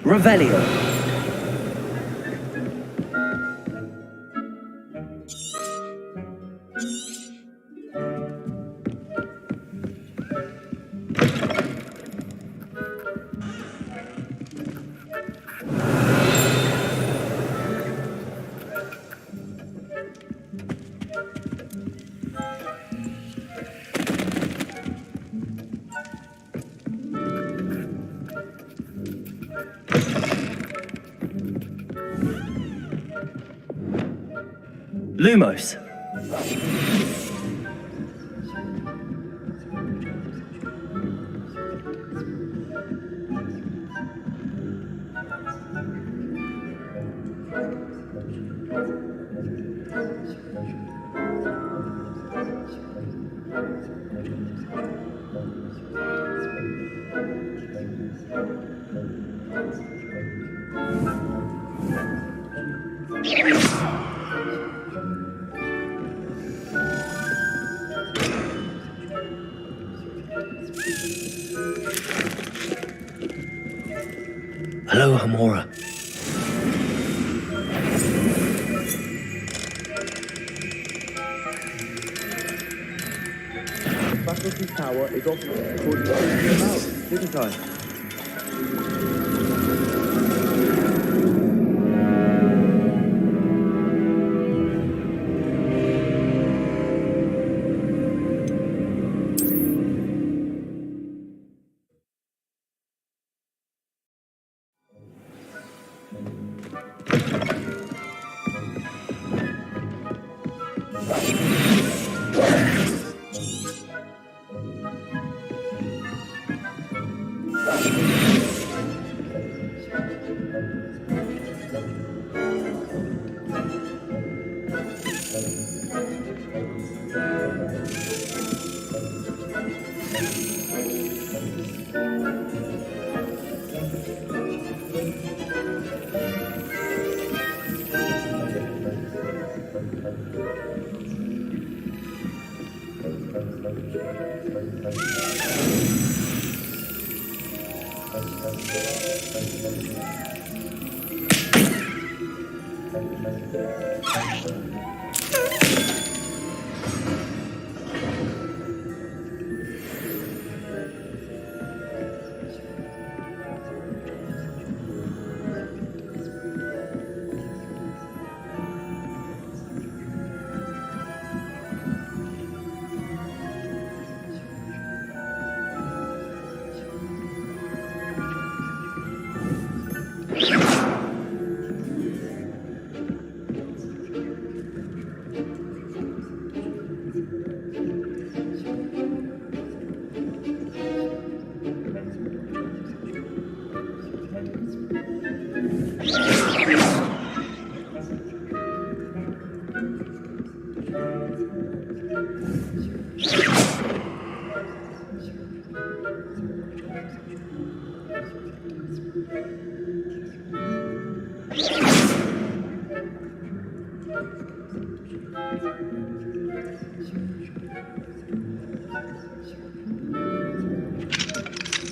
Revelio. Lumos. Hello, Hamora. Faculty Tower is opposite according to your mouth, didn't I?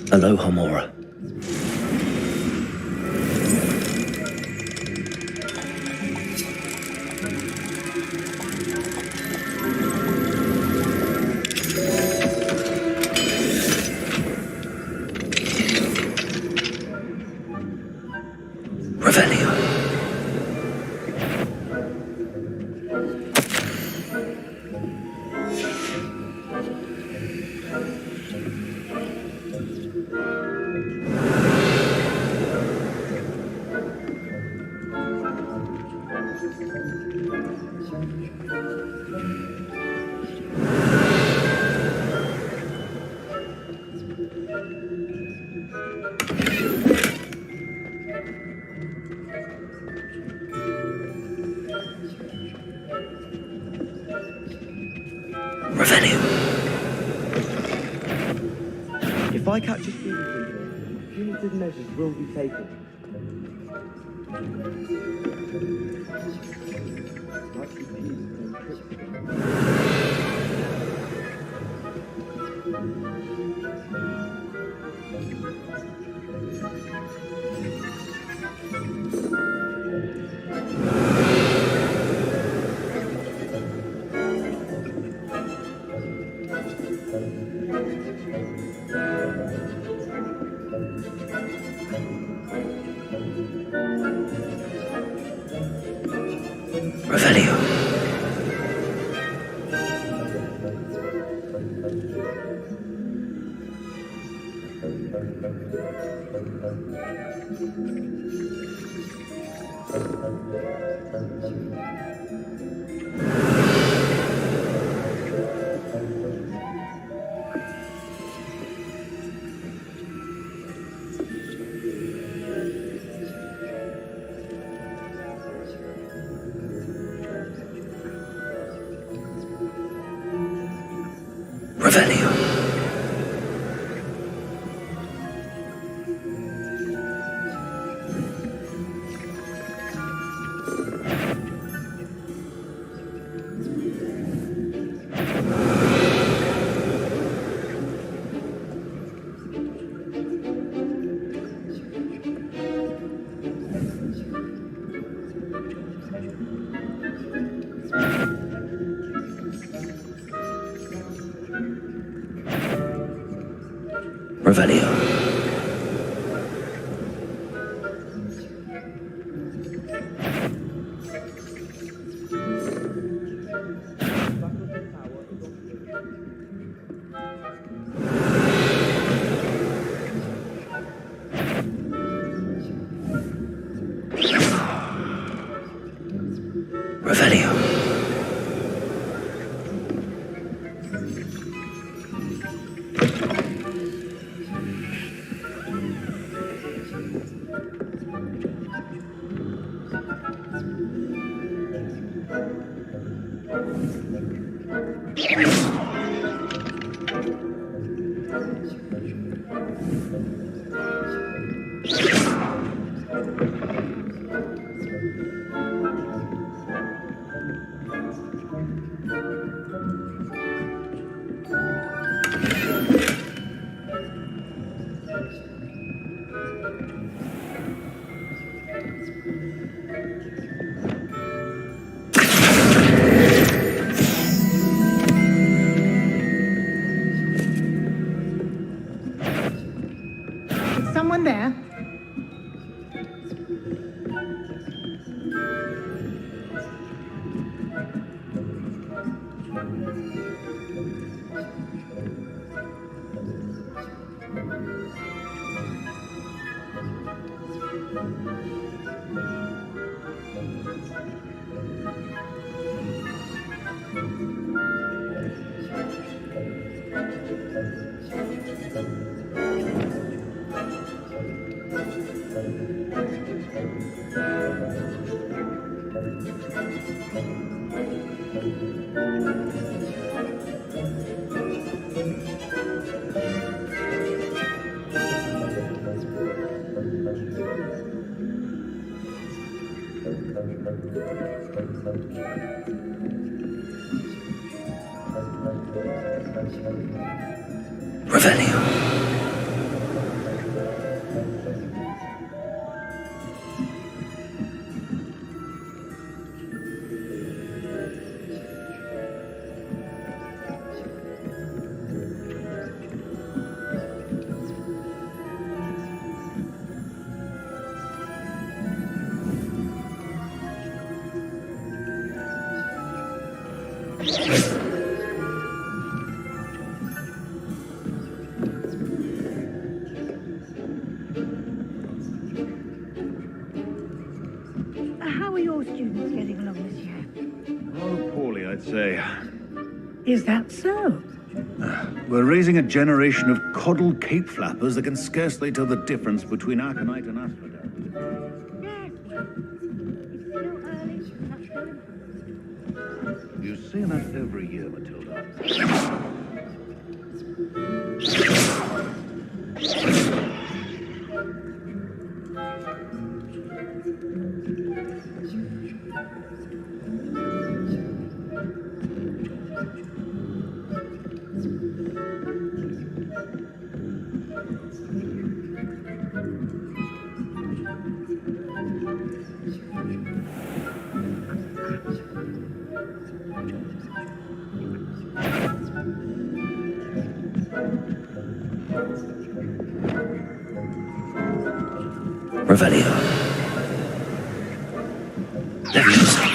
Hello, Hamora. Revelio. Revelio. If I catch a student in here, punitive measures will be taken. Might be peace and trip. Revelio. Revelio. Revelio. Revelio. Is someone there? Revelio. How are your students getting along this year? Oh, poorly, I'd say. Is that so? We're raising a generation of coddled cape flappers that can scarcely tell the difference between Arcanite and Asphodel. Yes, well, it's still early. That's good. You say that every year, Matilda. Revelio. Leviosa.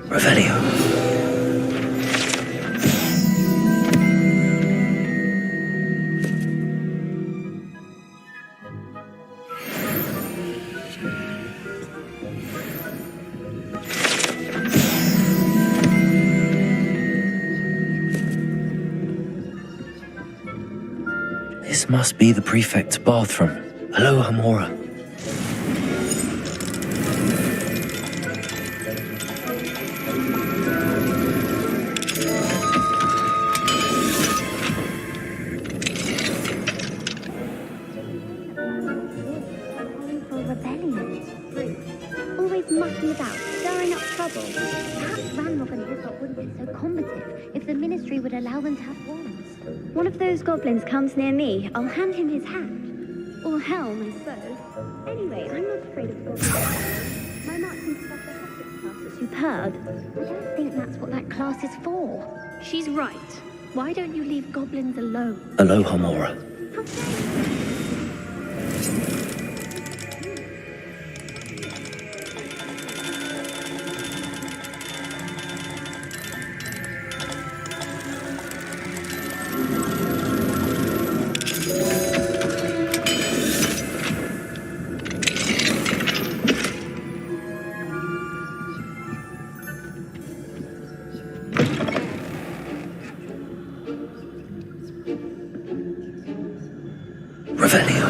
Revelio. This must be the prefect's bathroom. Hello, Hamora. For rebellion. Always mucking about, stirring up trouble. Perhaps Ranrock and his lot wouldn't be so combative if the Ministry would allow them to have wands. One of those goblins comes near me, I'll hand him his hat. Or helm, I suppose. Anyway, I'm not afraid of goblins. My marksman stuff the Hogwarts class is superb. I don't think that's what that class is for. She's right. Why don't you leave goblins alone? Hello, Hamora. How dare you? Revelio.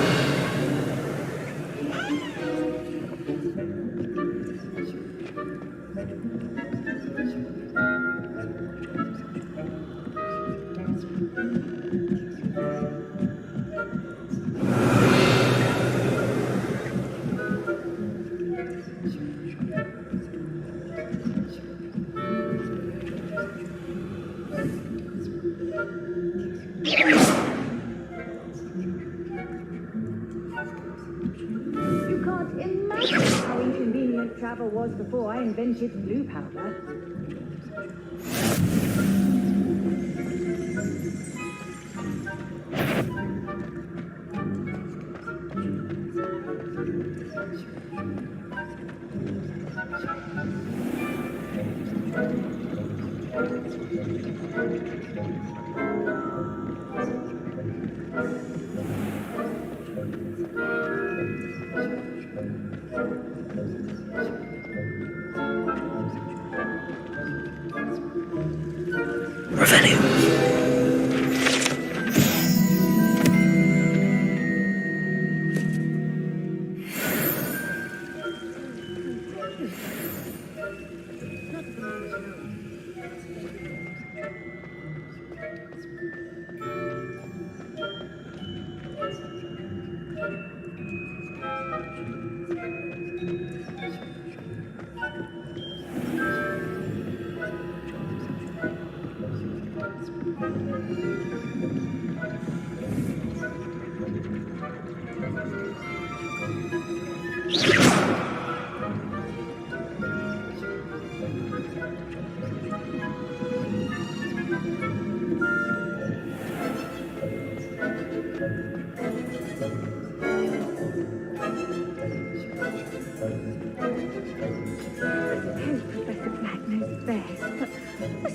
You can't imagine how inconvenient travel was before I invented blue powder. Revelio.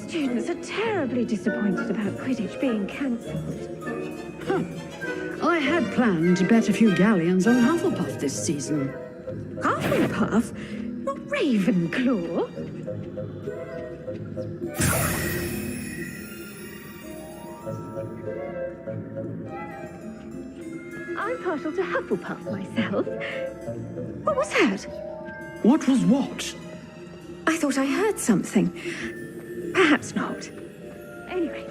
Students are terribly disappointed about Quidditch being cancelled. I had planned to bet a few galleons on Hufflepuff this season. Hufflepuff? Not Ravenclaw? I'm partial to Hufflepuff myself. What was that? What was what? thought I heard something. Perhaps not. Anyway,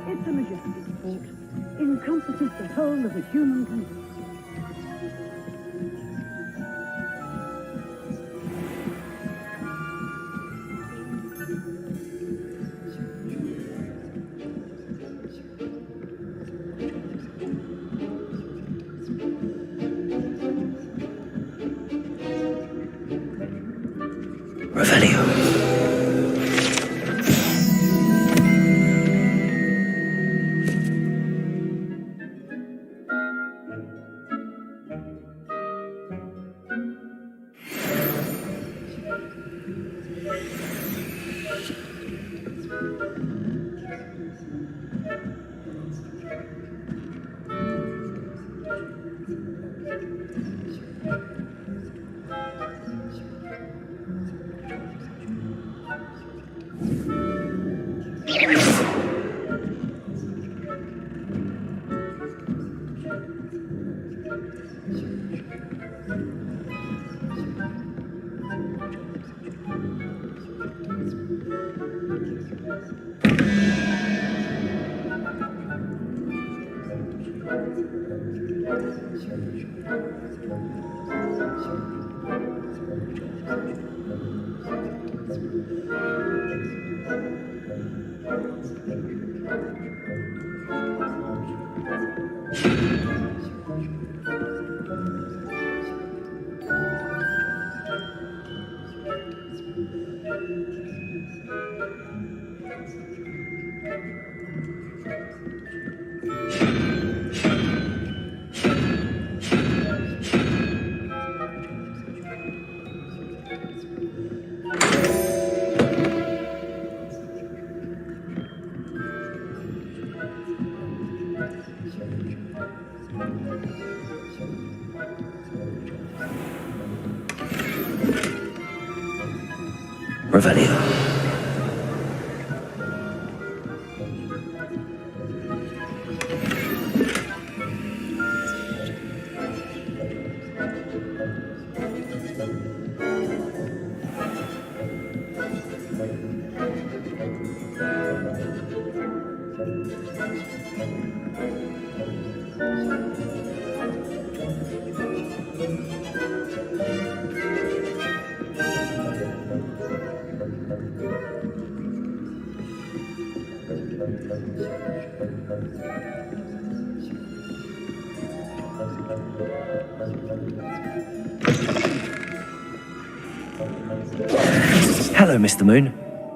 It's a majestic fort. Encompasses the whole of the human country. Revelio. Revelio. Hello, Mr. Moon.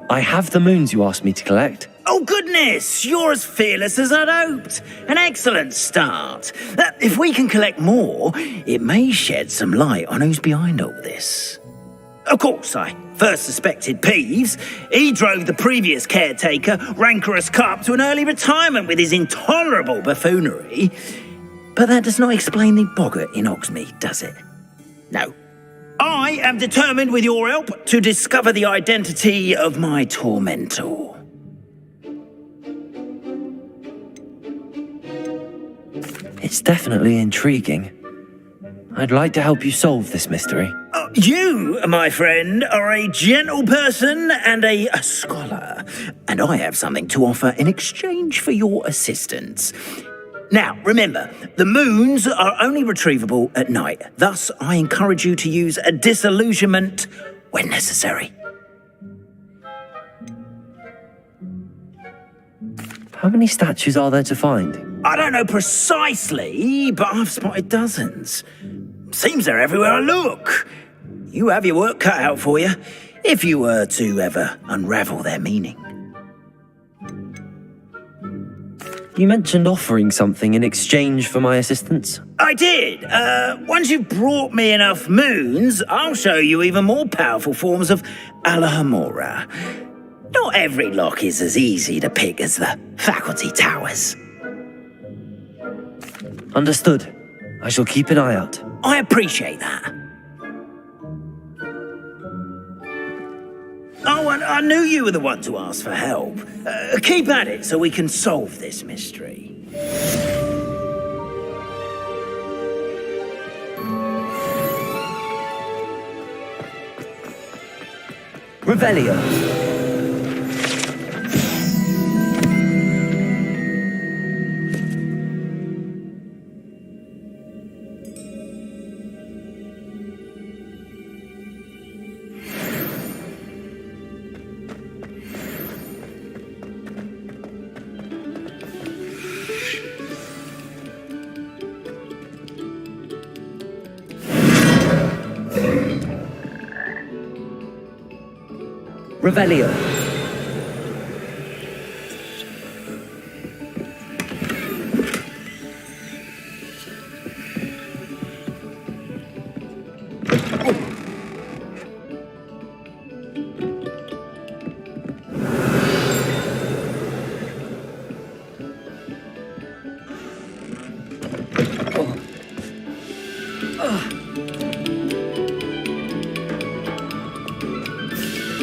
I have the moons you asked me to collect. Oh, goodness! You're as fearless as I'd hoped. An excellent start. If we can collect more, it may shed some light on who's behind all this. Of course, I first suspected Peeves. He drove the previous caretaker, rancorous Carp, to an early retirement with his intolerable buffoonery. But that does not explain the boggart in Hogsmeade, does it? No. I am determined, with your help, to discover the identity of my tormentor. It's definitely intriguing. I'd like to help you solve this mystery. You, my friend, are a gentle person and a scholar, and I have something to offer in exchange for your assistance. Now, remember, the moons are only retrievable at night. Thus, I encourage you to use a disillusionment when necessary. How many statues are there to find? I don't know precisely, but I've spotted dozens. Seems they're everywhere I look. You have your work cut out for you, if you were to ever unravel their meaning. You mentioned offering something in exchange for my assistance. I did. Once you've brought me enough moons, I'll show you even more powerful forms of Alohomora. Not every lock is as easy to pick as the faculty towers. Understood. I shall keep an eye out. I appreciate that. Oh, and I knew you were the one to ask for help. Keep at it so we can solve this mystery. Revelio. Revelio.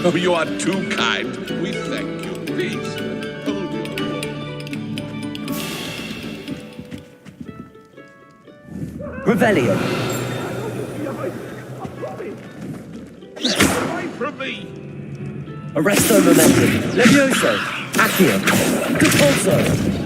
Oh, you are too kind. We thank you. Please, hold your... Revelio. Away from me! Arresto momentum. Levioso. Accio. Compulso.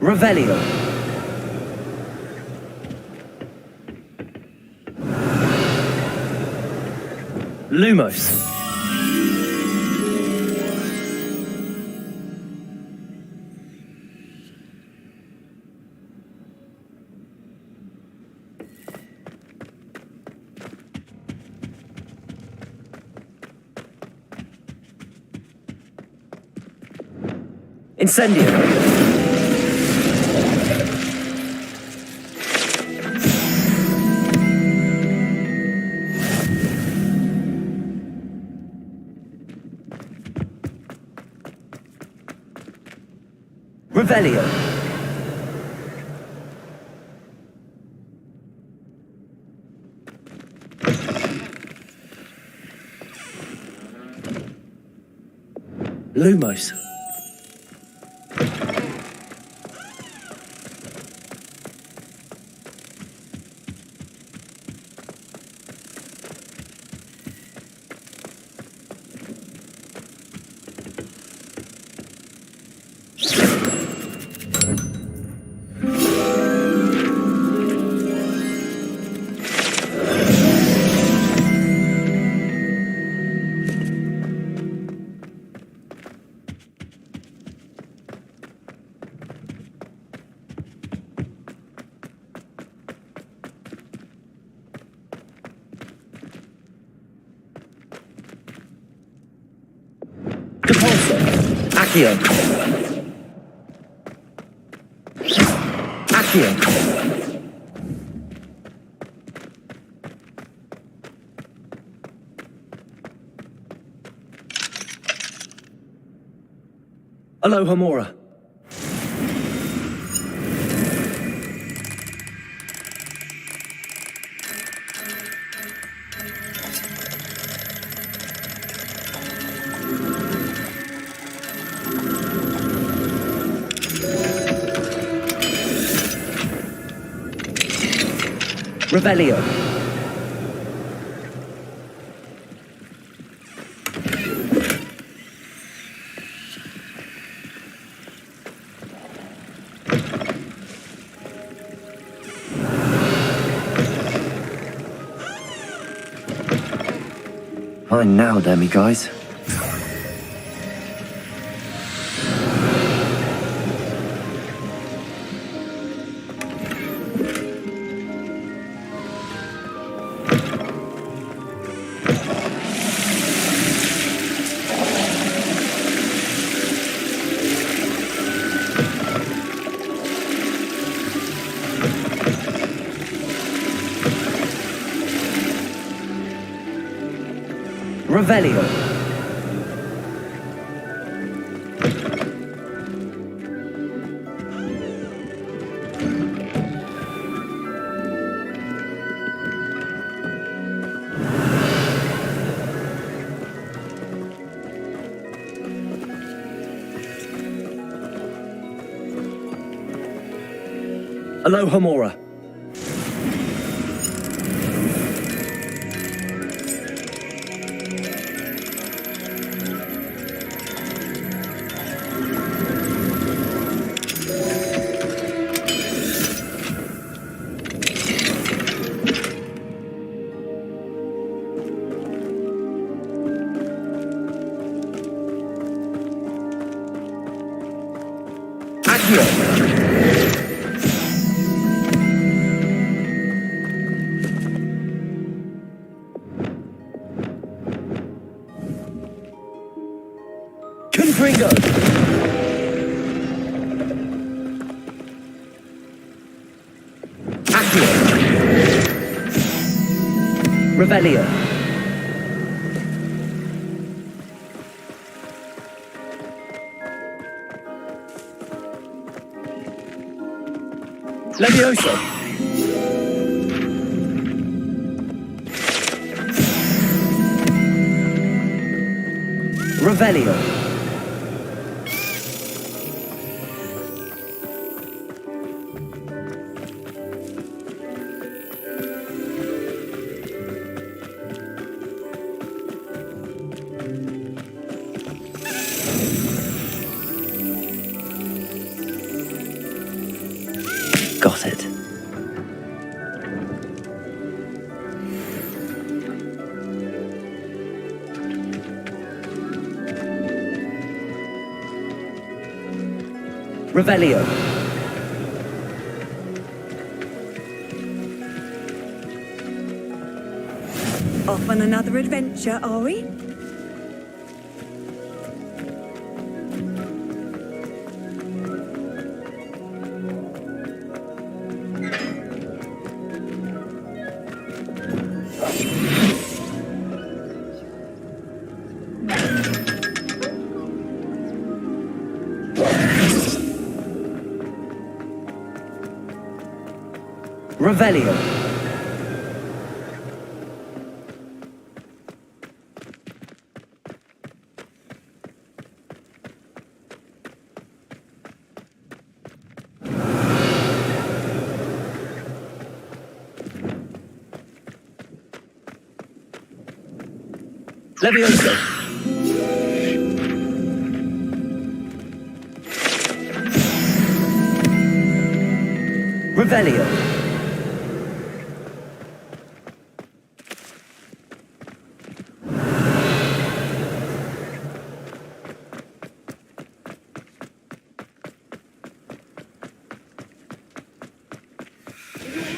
Revelio. Lumos. Incendio. Revelio. Lumos. Compulso. Accio. Accio. Aloha Mora. Revelio. Fine now, then, me guys. Revelio. Aloha Mora. Confringo! Accio! Revelio! Levioso! Revelio! Got it. Revelio. Off on another adventure, are we? Revelio. Levioso. Revelio.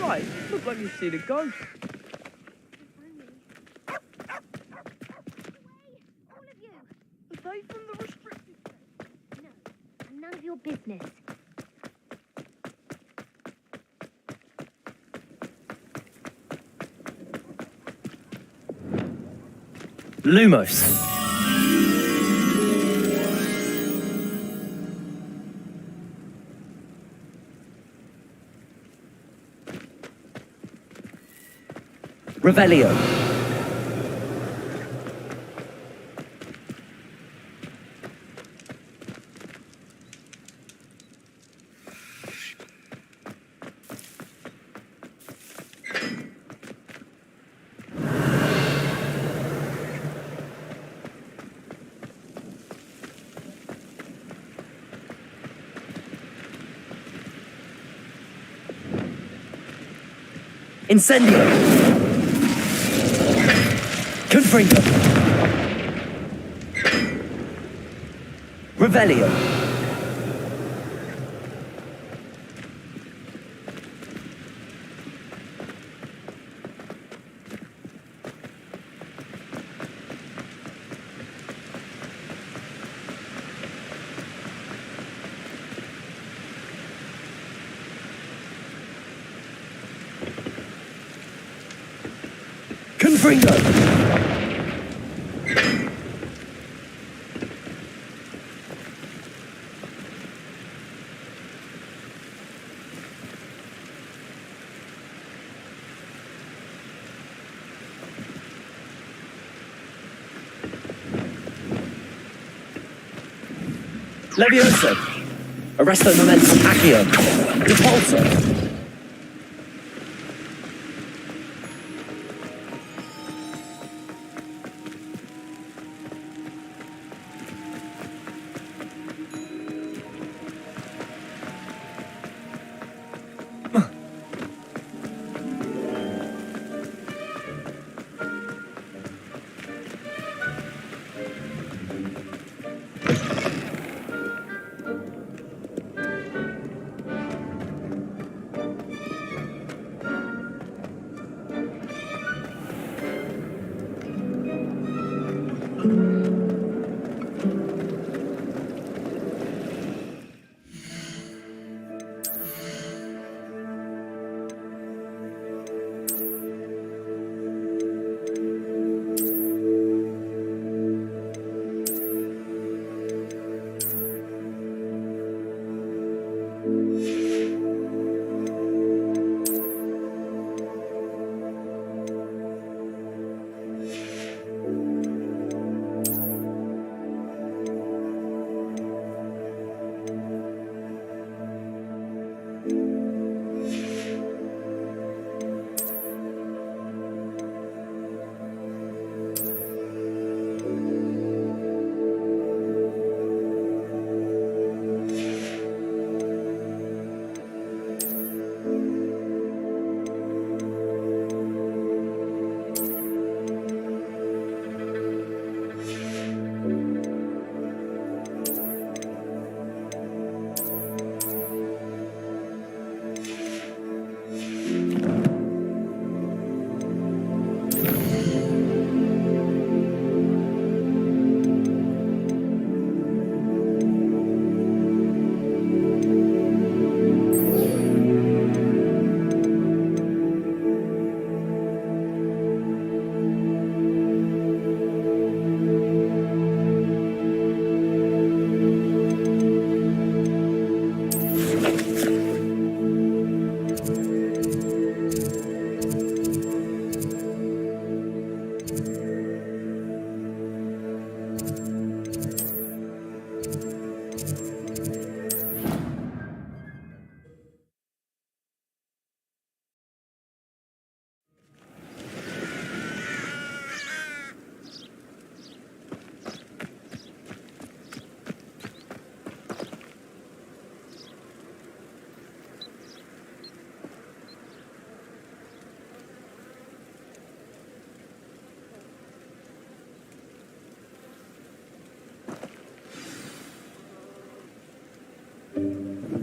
Right, look like you've seen a ghost. All of you! Are they from the restricted No, and none of your business. Lumos. Revelio. Incendio. Confringo. Revelio. Confringo. Levioso. Arresto momentum accio. Repulso.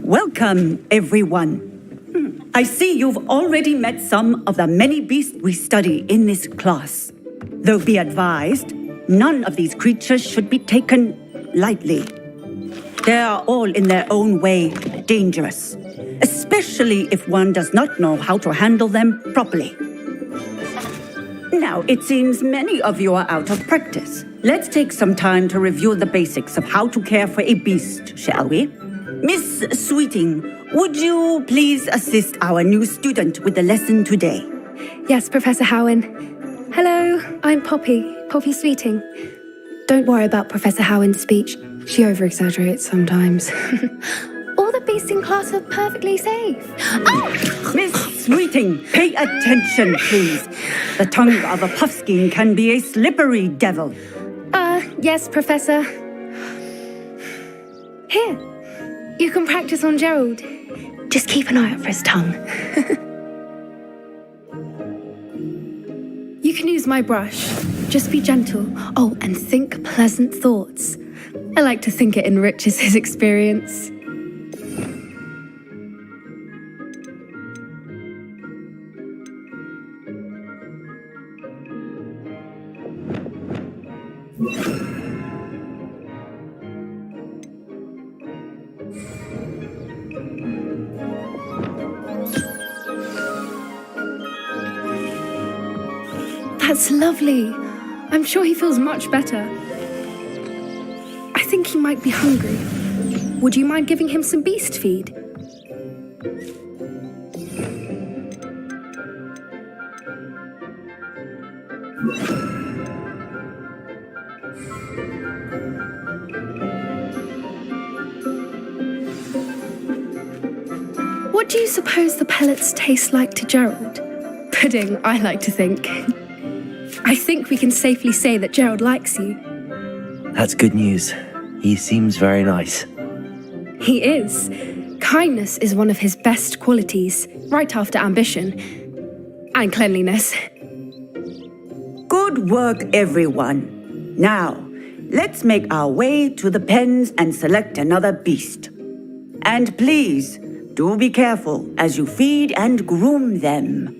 Welcome, everyone. I see you've already met some of the many beasts we study in this class. Though be advised, none of these creatures should be taken lightly. They are all in their own way dangerous, especially if one does not know how to handle them properly. Now, it seems many of you are out of practice. Let's take some time to review the basics of how to care for a beast, shall we? Miss Sweeting, would you please assist our new student with the lesson today? Yes, Professor Howen. Hello, I'm Poppy Sweeting. Don't worry about Professor Howen's speech. She over-exaggerates sometimes. All the beasts in class are perfectly safe. Oh! Miss Sweeting, pay attention, please. The tongue of a puffskein can be a slippery devil. Yes, Professor. Here, you can practice on Gerald. Just keep an eye out for his tongue. You can use my brush. Just be gentle. Oh, and think pleasant thoughts. I like to think it enriches his experience. That's lovely. I'm sure he feels much better. I think he might be hungry. Would you mind giving him some beast feed? What do you suppose the pellets taste like to Gerald? Pudding, I like to think. I think we can safely say that Gerald likes you. That's good news. He seems very nice. He is. Kindness is one of his best qualities, right after ambition. And cleanliness. Good work, everyone. Now, let's make our way to the pens and select another beast. And please, do be careful as you feed and groom them.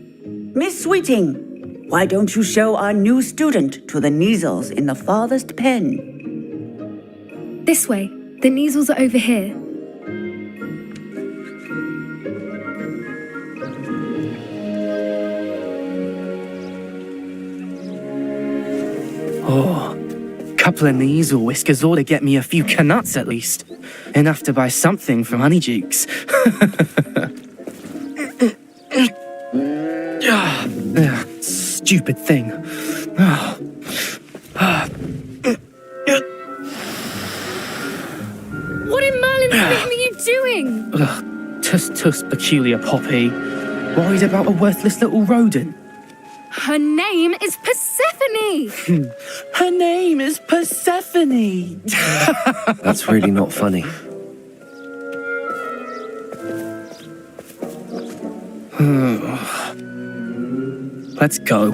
Miss Sweeting, why don't you show our new student to the Neasels in the farthest pen? This way. The Neasels are over here. Oh, couple of Neasel whiskers ought to get me a few canuts at least. Enough to buy something from Honeydukes. Stupid thing. What in Merlin's name are you doing? Tuss, peculiar Poppy. Worried about a worthless little rodent. Her name is Persephone! Her name is Persephone! That's really not funny. Let's go.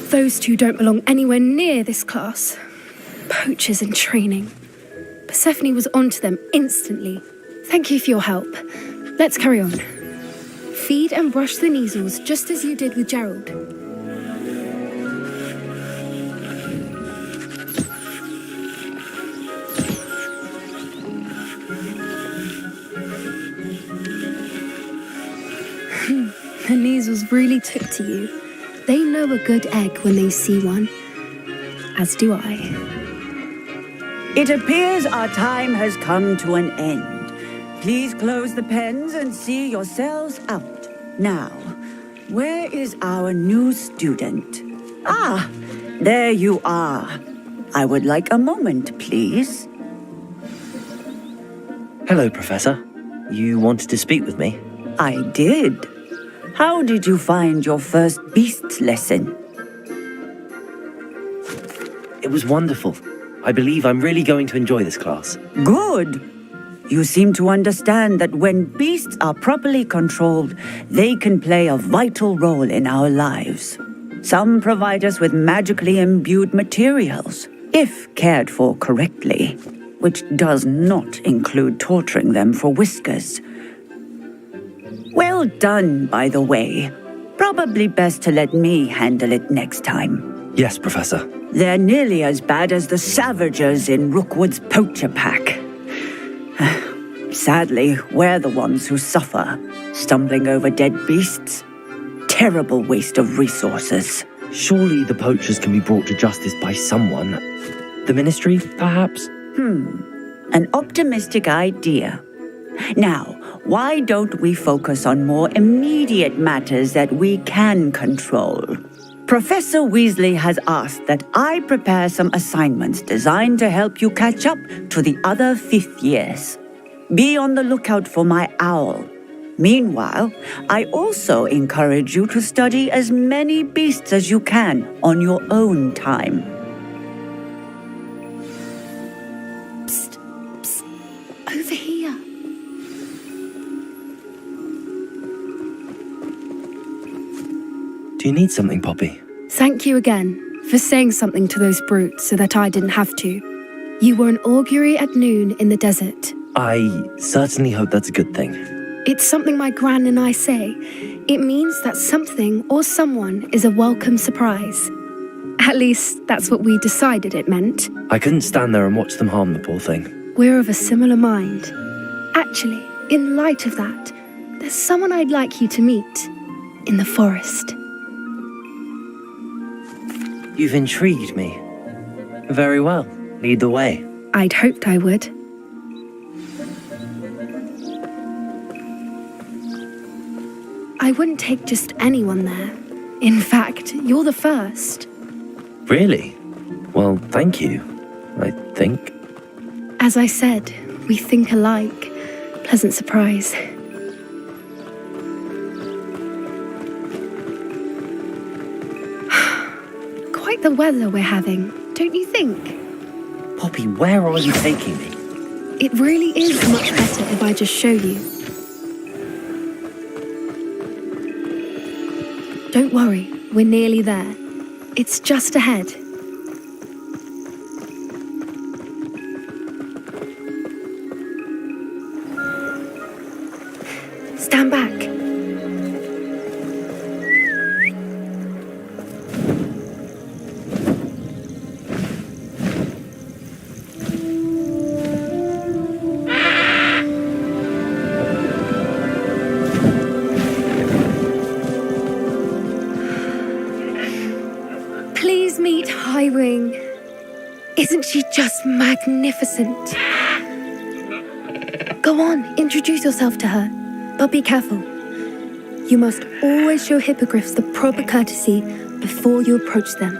Those two don't belong anywhere near this class. Poachers in training. Persephone was onto them instantly. Thank you for your help. Let's carry on. Feed and brush the Neasels just as you did with Gerald. The Neasels really took to you. They know a good egg when they see one. As do I. It appears our time has come to an end. Please close the pens and see yourselves out. Now, where is our new student? Ah, there you are. I would like a moment, please. Hello, Professor. You wanted to speak with me? I did. How did you find your first beasts lesson? It was wonderful. I believe I'm really going to enjoy this class. Good. You seem to understand that when beasts are properly controlled, they can play a vital role in our lives. Some provide us with magically imbued materials, if cared for correctly, which does not include torturing them for whiskers. Well done, by the way. Probably best to let me handle it next time. Yes, Professor. They're nearly as bad as the Savagers in Rookwood's poacher pack. Sadly, we're the ones who suffer, stumbling over dead beasts. Terrible waste of resources. Surely the poachers can be brought to justice by someone. The Ministry, perhaps? An optimistic idea. Now, why don't we focus on more immediate matters that we can control? Professor Weasley has asked that I prepare some assignments designed to help you catch up to the other fifth years. Be on the lookout for my owl. Meanwhile, I also encourage you to study as many beasts as you can on your own time. Psst, psst. Over here. Do you need something, Poppy? Thank you again for saying something to those brutes so that I didn't have to. You were an augury at noon in the desert. I certainly hope that's a good thing. It's something my gran and I say. It means that something or someone is a welcome surprise. At least, that's what we decided it meant. I couldn't stand there and watch them harm the poor thing. We're of a similar mind. Actually, in light of that, there's someone I'd like you to meet. In the forest. You've intrigued me. Very well. Lead the way. I'd hoped I would. I wouldn't take just anyone there. In fact, you're the first. Really? Well, thank you, I think. As I said, we think alike. Pleasant surprise. Quite the weather we're having, don't you think? Poppy, where are you taking me? It really is much better if I just show you. Don't worry, we're nearly there. It's just ahead. Stand back. Please meet Highwing. Isn't she just magnificent? Go on, introduce yourself to her. But be careful. You must always show hippogriffs the proper courtesy before you approach them.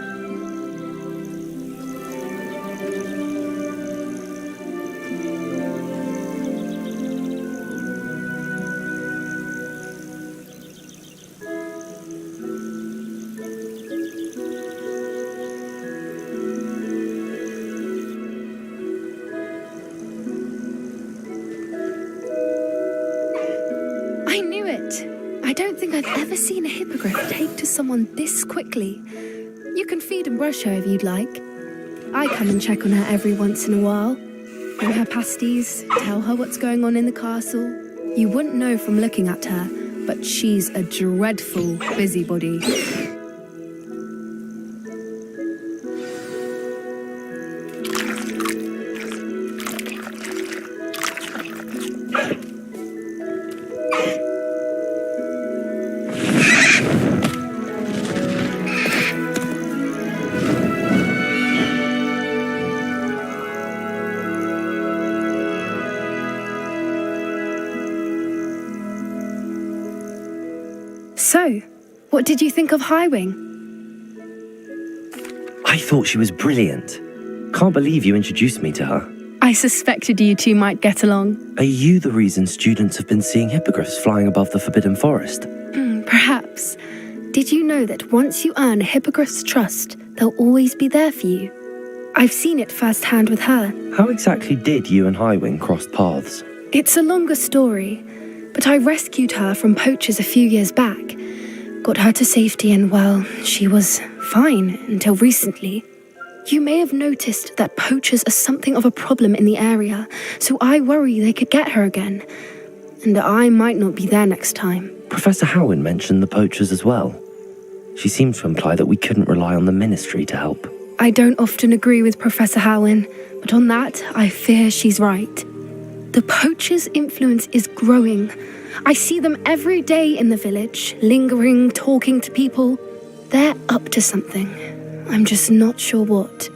I knew it. I don't think I've ever seen a hippogriff take to someone this quickly. You can feed and brush her if you'd like. I come and check on her every once in a while. Bring her pasties, tell her what's going on in the castle. You wouldn't know from looking at her, but she's a dreadful busybody. So, what did you think of Highwing? I thought she was brilliant. Can't believe you introduced me to her. I suspected you two might get along. Are you the reason students have been seeing hippogriffs flying above the Forbidden Forest? Perhaps. Did you know that once you earn a hippogriff's trust, they'll always be there for you? I've seen it firsthand with her. How exactly did you and Highwing cross paths? It's a longer story, but I rescued her from poachers a few years back. Got her to safety and, well, she was fine until recently. You may have noticed that poachers are something of a problem in the area, so I worry they could get her again. And I might not be there next time. Professor Howen mentioned the poachers as well. She seemed to imply that we couldn't rely on the ministry to help. I don't often agree with Professor Howen, but on that, I fear she's right. The poachers' influence is growing. I see them every day in the village, lingering, talking to people. They're up to something. I'm just not sure what.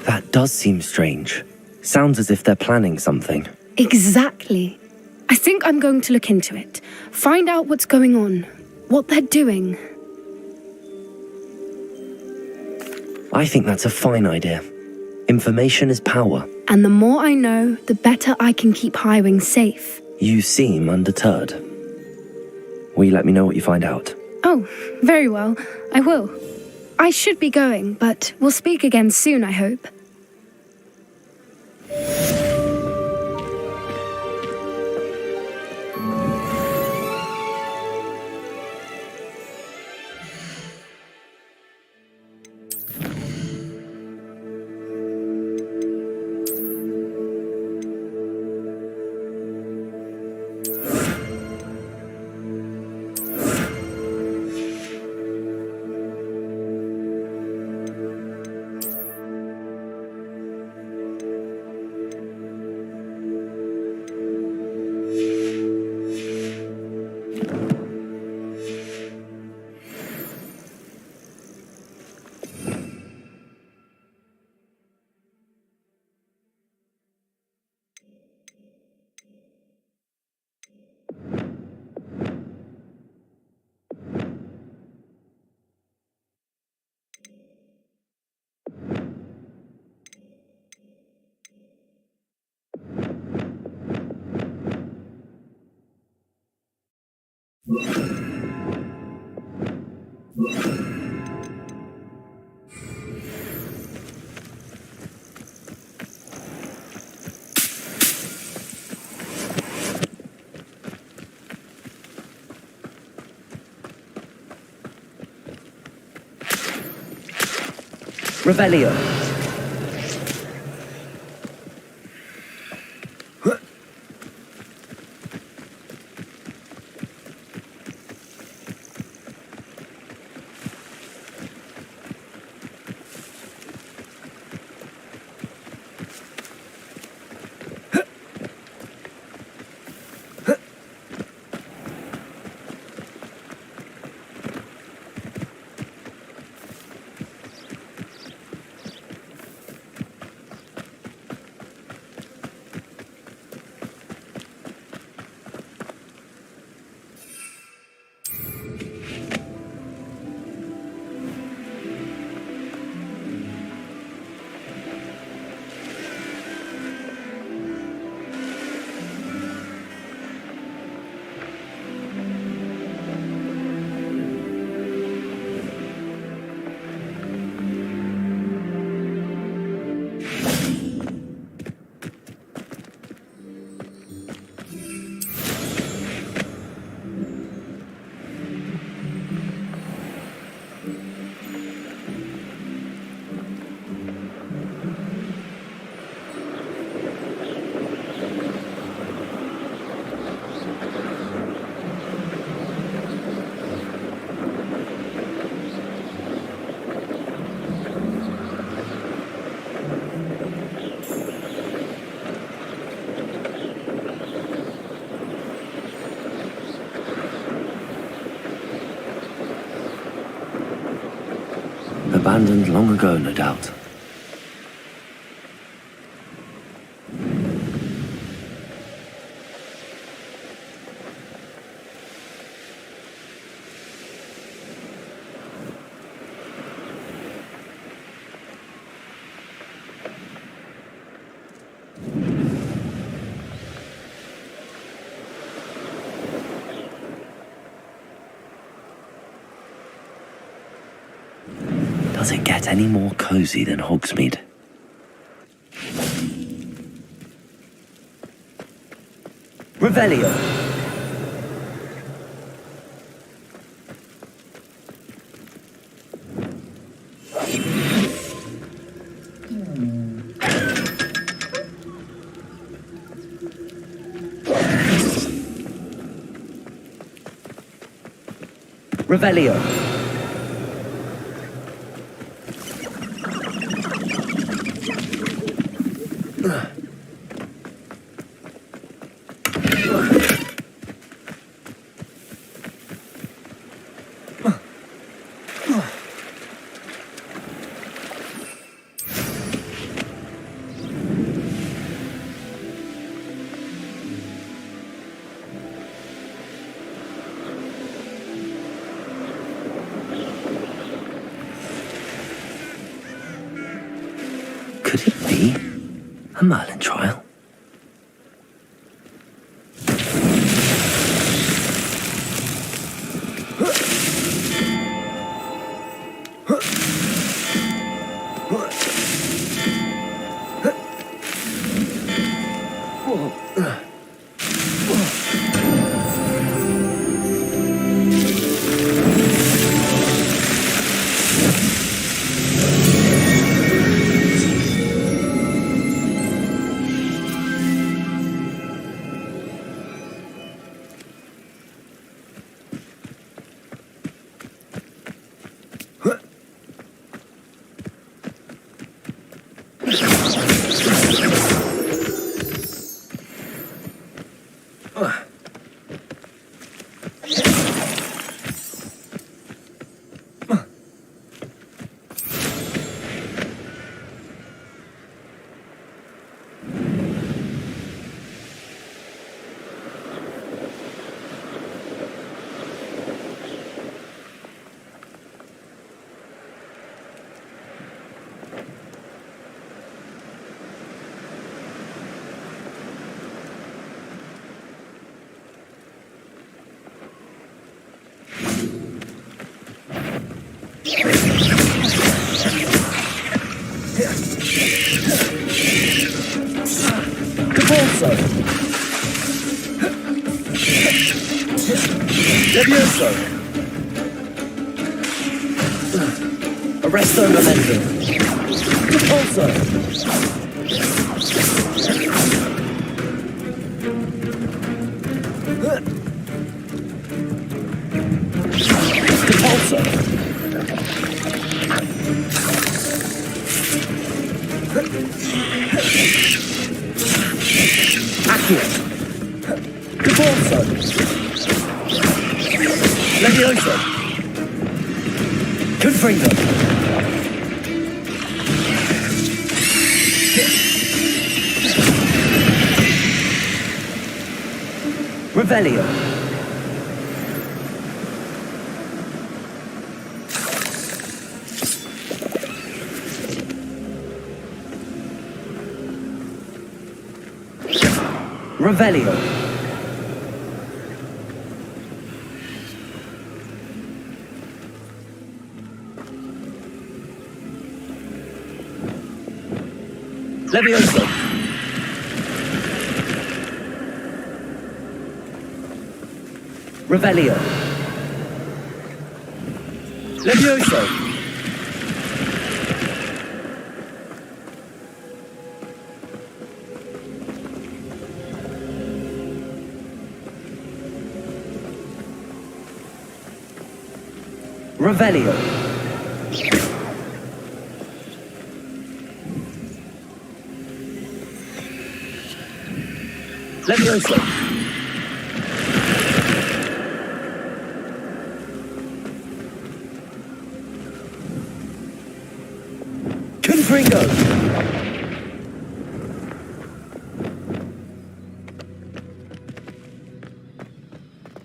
That does seem strange. Sounds as if they're planning something. Exactly. I think I'm going to look into it. Find out what's going on, what they're doing. I think that's a fine idea. Information is power. And the more I know, the better I can keep Highwing safe. You seem undeterred. Will you let me know what you find out? Oh, very well. I will. I should be going, but we'll speak again soon, I hope. Revelio. Abandoned long ago, no doubt. Does it get any more cozy than Hogsmeade? Revelio. Revelio. Could it be a Merlin trial? Levioso. Arresto momentum. Repulso. Repulso. Accio. Repulso. Levioso. Confringo. Revelio. Revelio. Levioso. Revelio. Levioso. Revelio. Levioso. Use Ringo!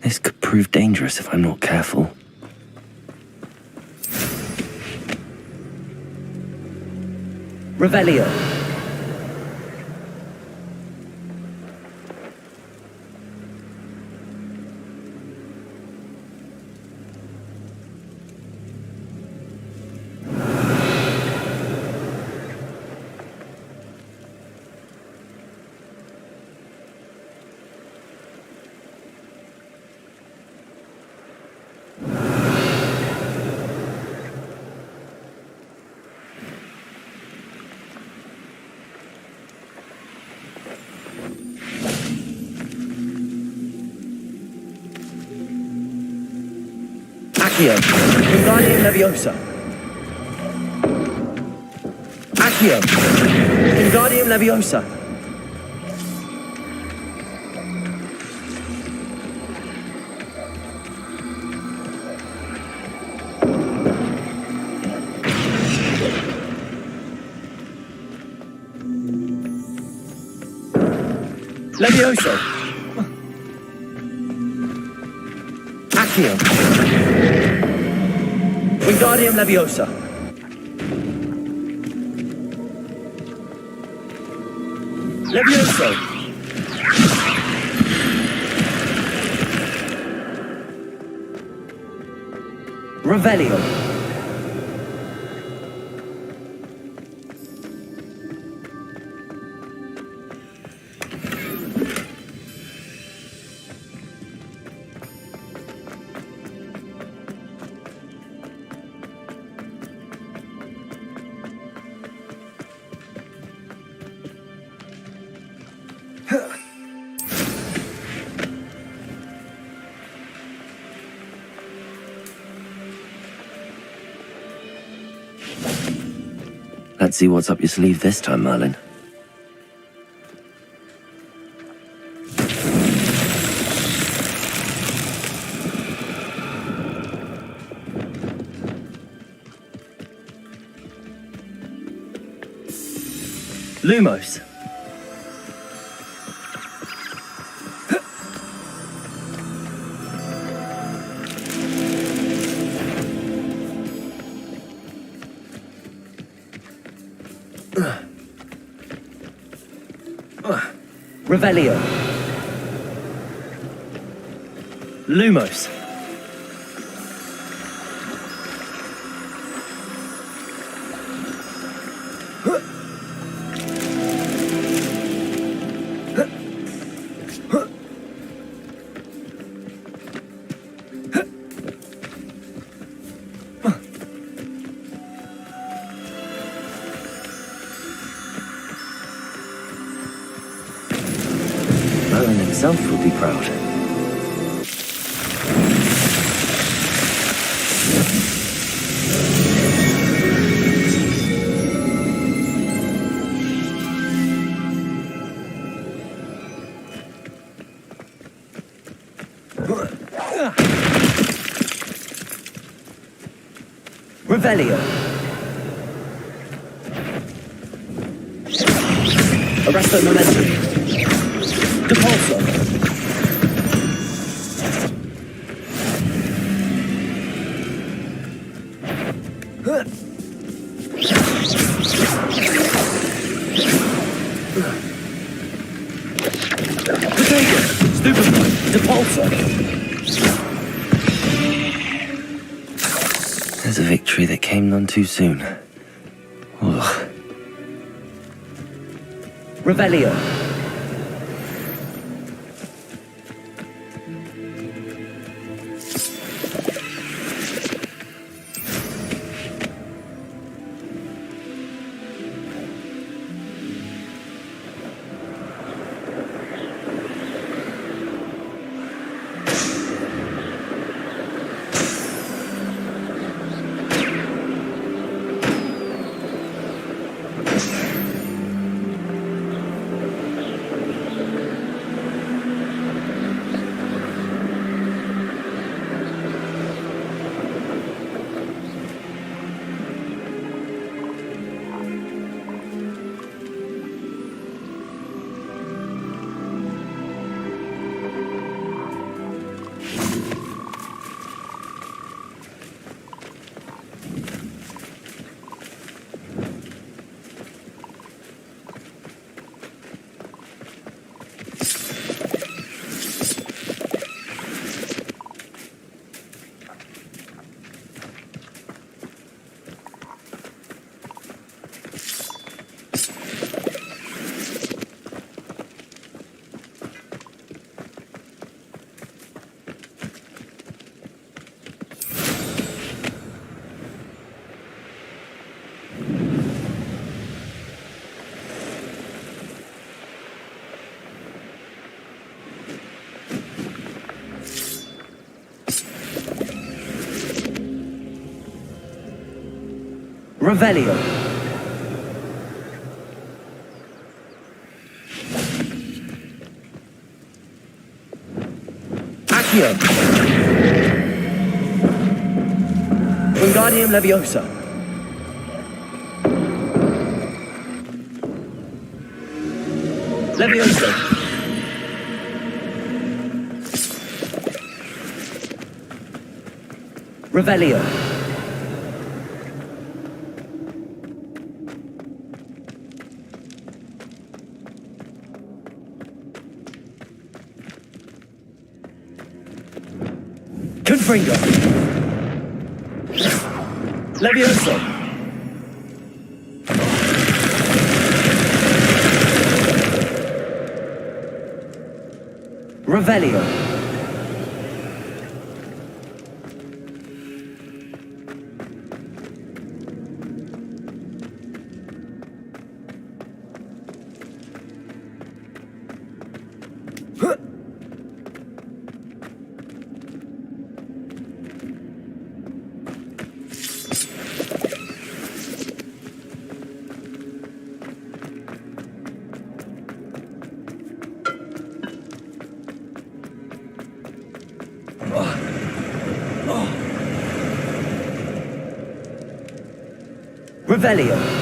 This could prove dangerous if I'm not careful. Revelio. Accio, Wingardium Leviosa. Accio, Wingardium Leviosa. Levioso. Accio. Wingardium Leviosa. Levioso. Revelio. Let's see what's up your sleeve this time, Merlin. Lumos. Revelio. Lumos. Merlin himself would be proud. Revelio. Arresto momentum. Depulso. Stupefy. Depulso. There's a victory that came none too soon. Ugh. Revelio. Revelio. Accio. Wingardium Leviosa. Leviosa. Revelio. Confringo. Leviosa. Revelio. Revelio.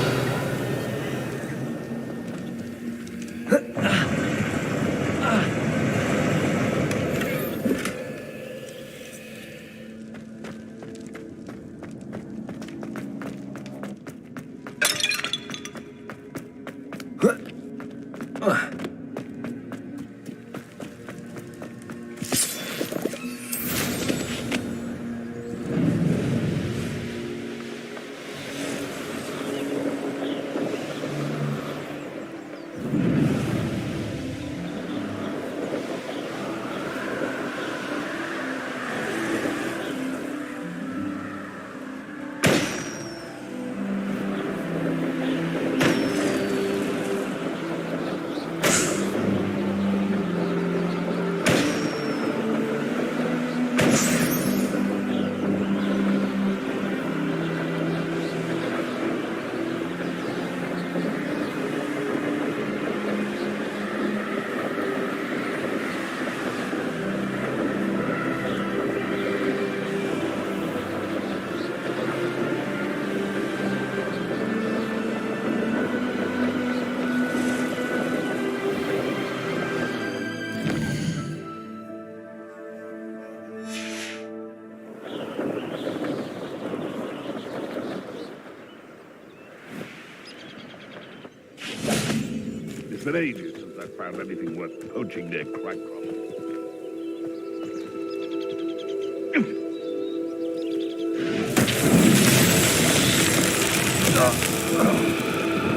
It's been ages since I found anything worth poaching near Crancroft.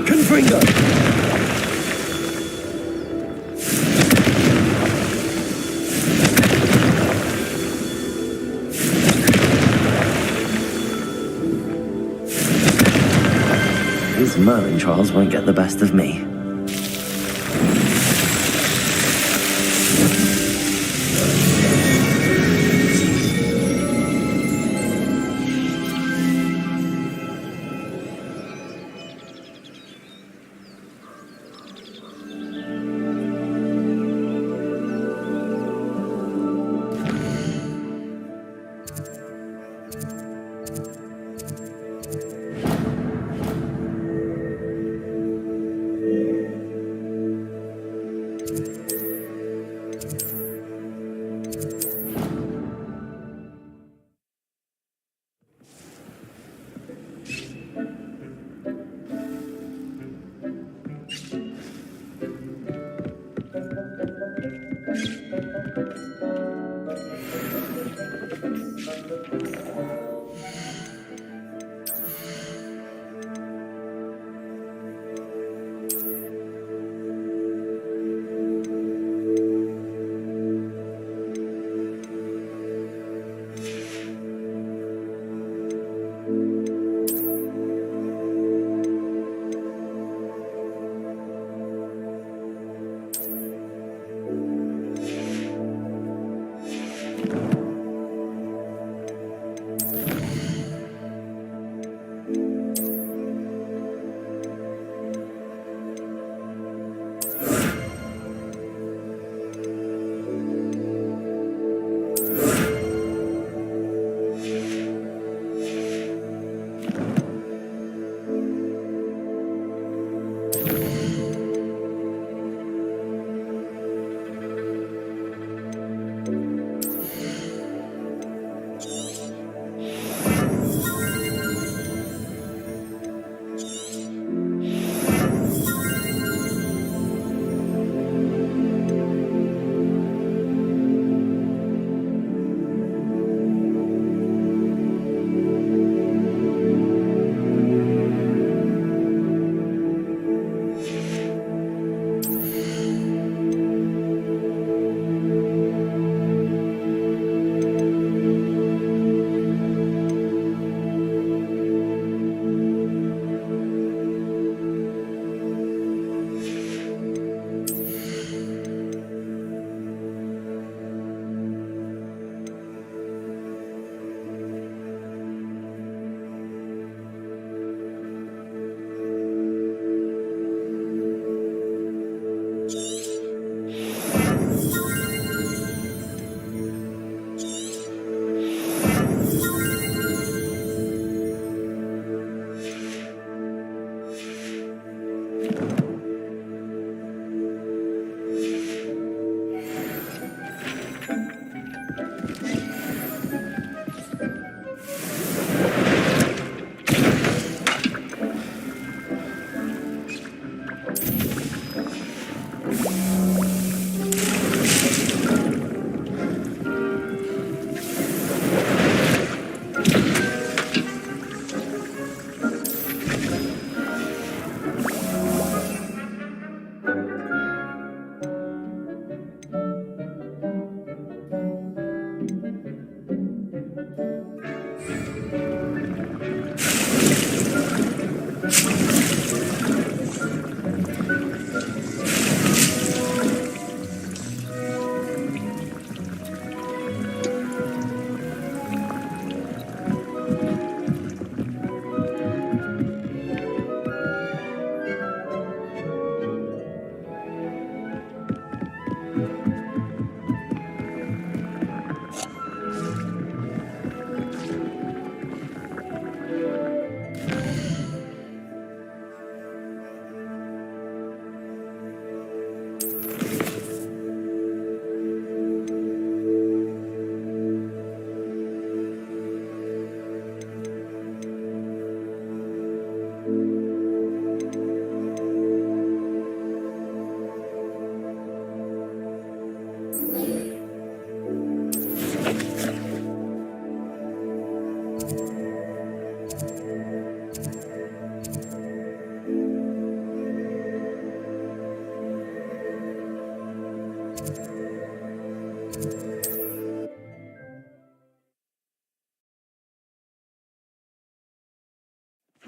Confringo. These Merlin trials won't get the best of me.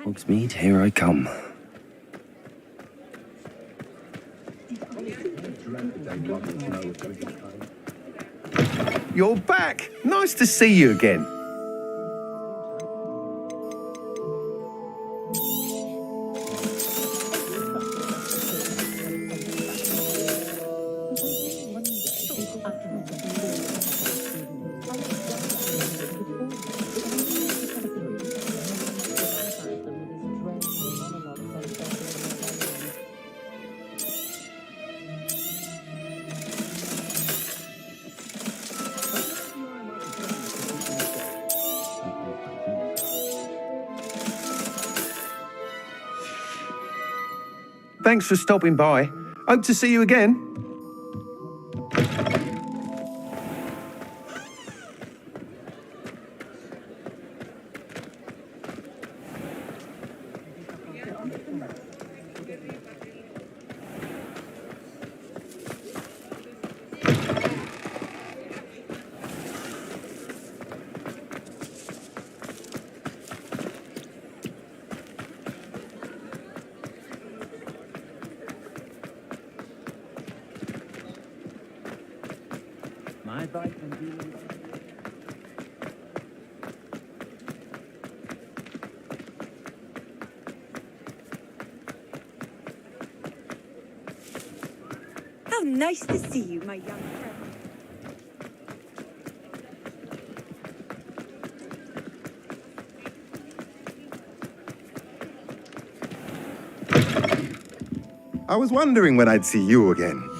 Hogsmeade, here I come. You're back! Nice to see you again. Thanks for stopping by. Hope to see you again. How nice to see you, my young friend. I was wondering when I'd see you again.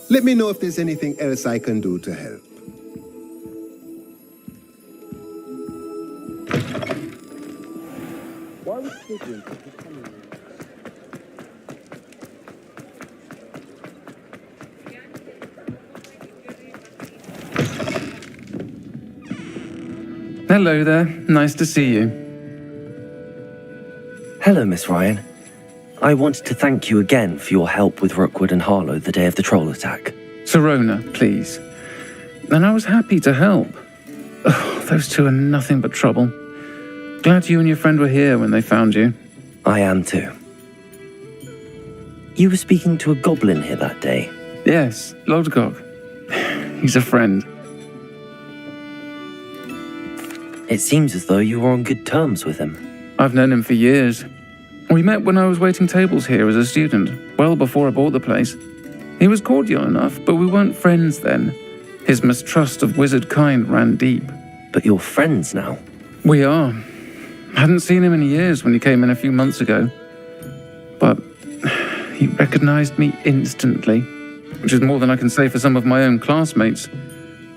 Let me know if there's anything else I can do to help. Hello there. Nice to see you. Hello, Miss Ryan. I wanted to thank you again for your help with Rookwood and Harlow the day of the troll attack. Serona, please. And I was happy to help. Oh, those two are nothing but trouble. Glad you and your friend were here when they found you. I am too. You were speaking to a goblin here that day. Yes, Lodgok. He's a friend. It seems as though you were on good terms with him. I've known him for years. We met when I was waiting tables here as a student, well before I bought the place. He was cordial enough, but we weren't friends then. His mistrust of wizard kind ran deep. But you're friends now? We are. Hadn't seen him in years when he came in a few months ago. But he recognized me instantly, which is more than I can say for some of my own classmates.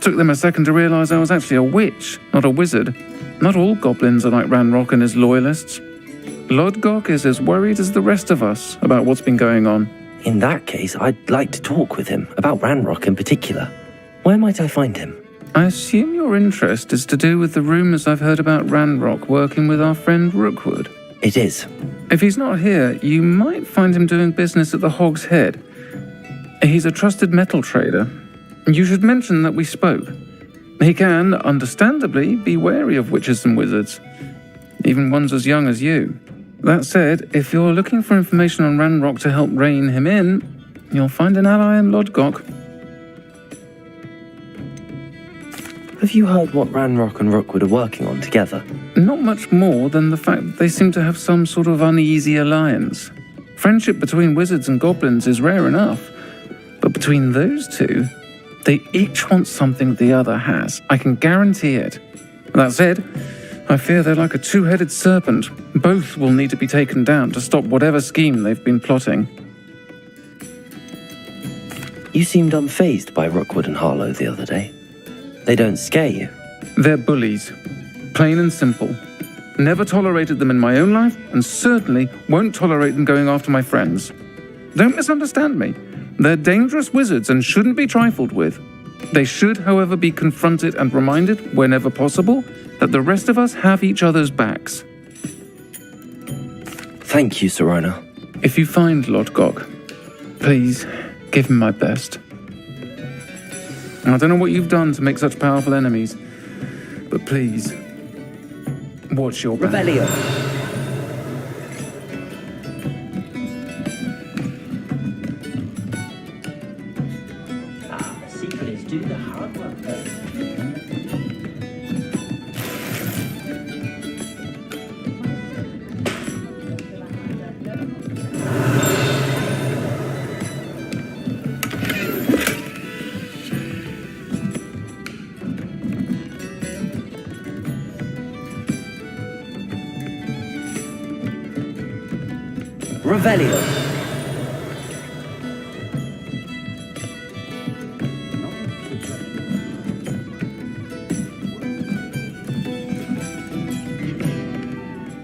Took them a second to realize I was actually a witch, not a wizard. Not all goblins are like Ranrock and his loyalists. Lodgok is as worried as the rest of us about what's been going on. In that case, I'd like to talk with him, about Ranrock in particular. Where might I find him? I assume your interest is to do with the rumors I've heard about Ranrock working with our friend Rookwood. It is. If he's not here, you might find him doing business at the Hog's Head. He's a trusted metal trader. You should mention that we spoke. He can, understandably, be wary of witches and wizards, even ones as young as you. That said, if you're looking for information on Ranrock to help rein him in, you'll find an ally in Lodgok. Have you heard what Ranrock and Rookwood are working on together? Not much more than the fact that they seem to have some sort of uneasy alliance. Friendship between wizards and goblins is rare enough, but between those two, they each want something the other has. I can guarantee it. That said, I fear they're like a two-headed serpent. Both will need to be taken down to stop whatever scheme they've been plotting. You seemed unfazed by Rookwood and Harlow the other day. They don't scare you. They're bullies. Plain and simple. Never tolerated them in my own life, and certainly won't tolerate them going after my friends. Don't misunderstand me. They're dangerous wizards and shouldn't be trifled with. They should, however, be confronted and reminded, whenever possible, that the rest of us have each other's backs. Thank you, Serona. If you find Lodgok, please give him my best. I don't know what you've done to make such powerful enemies, but please, watch your back. Revelio. The secret is do the hard work first. Revelio.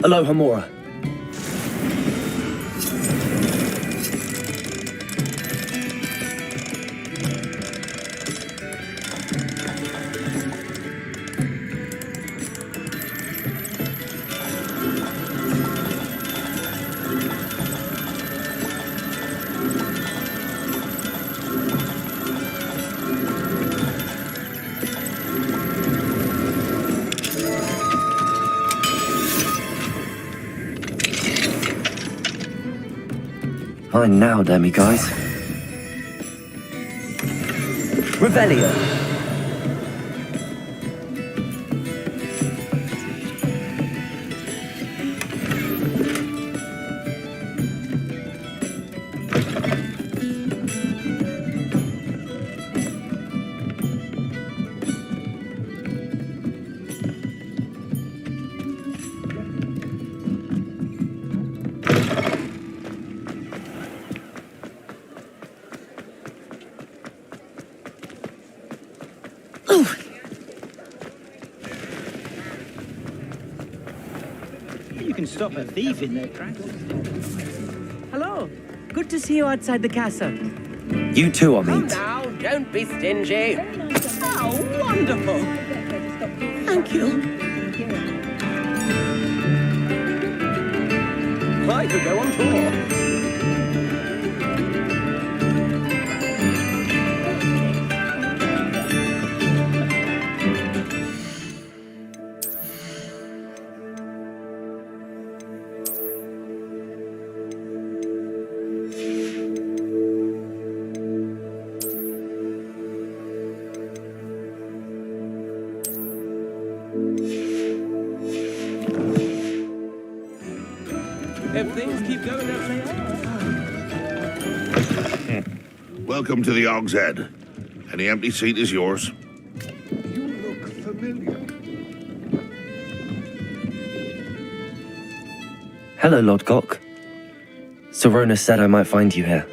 Aloha Mora. Fine now, demiguise. Revelio. You can stop a thief in their tracks. Hello. Good to see you outside the castle. You too, I mean. Now, don't be stingy. How wonderful. Thank you. I could go on tour. If things keep going as they are. Welcome to the Og's Head. Any empty seat is yours. You look familiar. Hello, Lodgok. Serona said I might find you here.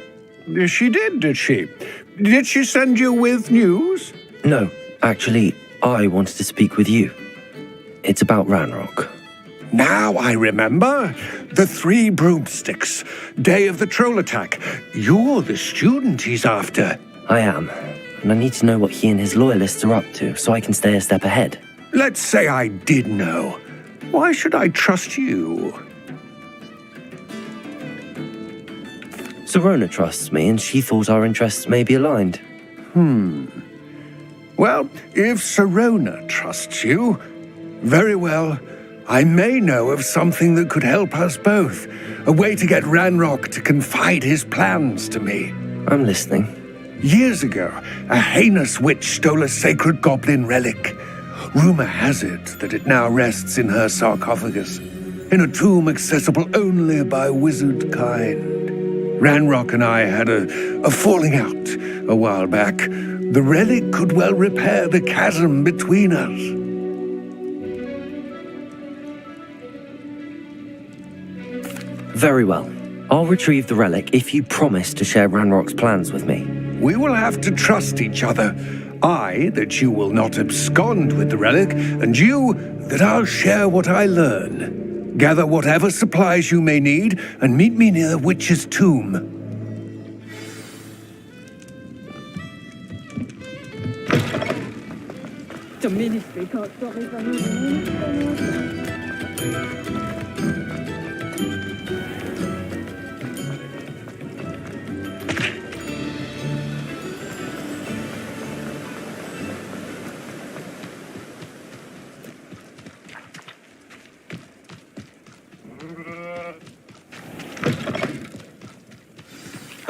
She did she? Did she send you with news? No, actually, I wanted to speak with you. It's about Ranrock. Now I remember. The 3 broomsticks. Day of the troll attack. You're the student he's after. I am, and I need to know what he and his loyalists are up to so I can stay a step ahead. Let's say I did know. Why should I trust you? Serona trusts me, and she thought our interests may be aligned. Well, if Serona trusts you, very well, I may know of something that could help us both. A way to get Ranrock to confide his plans to me. I'm listening. Years ago, a heinous witch stole a sacred goblin relic. Rumor has it that it now rests in her sarcophagus, in a tomb accessible only by wizard kind. Ranrock and I had a falling out a while back. The relic could well repair the chasm between us. Very well. I'll retrieve the relic if you promise to share Ranrock's plans with me. We will have to trust each other. I, that you will not abscond with the relic, and you, that I'll share what I learn. Gather whatever supplies you may need, and meet me near the witch's tomb. The ministry can't stop me from moving.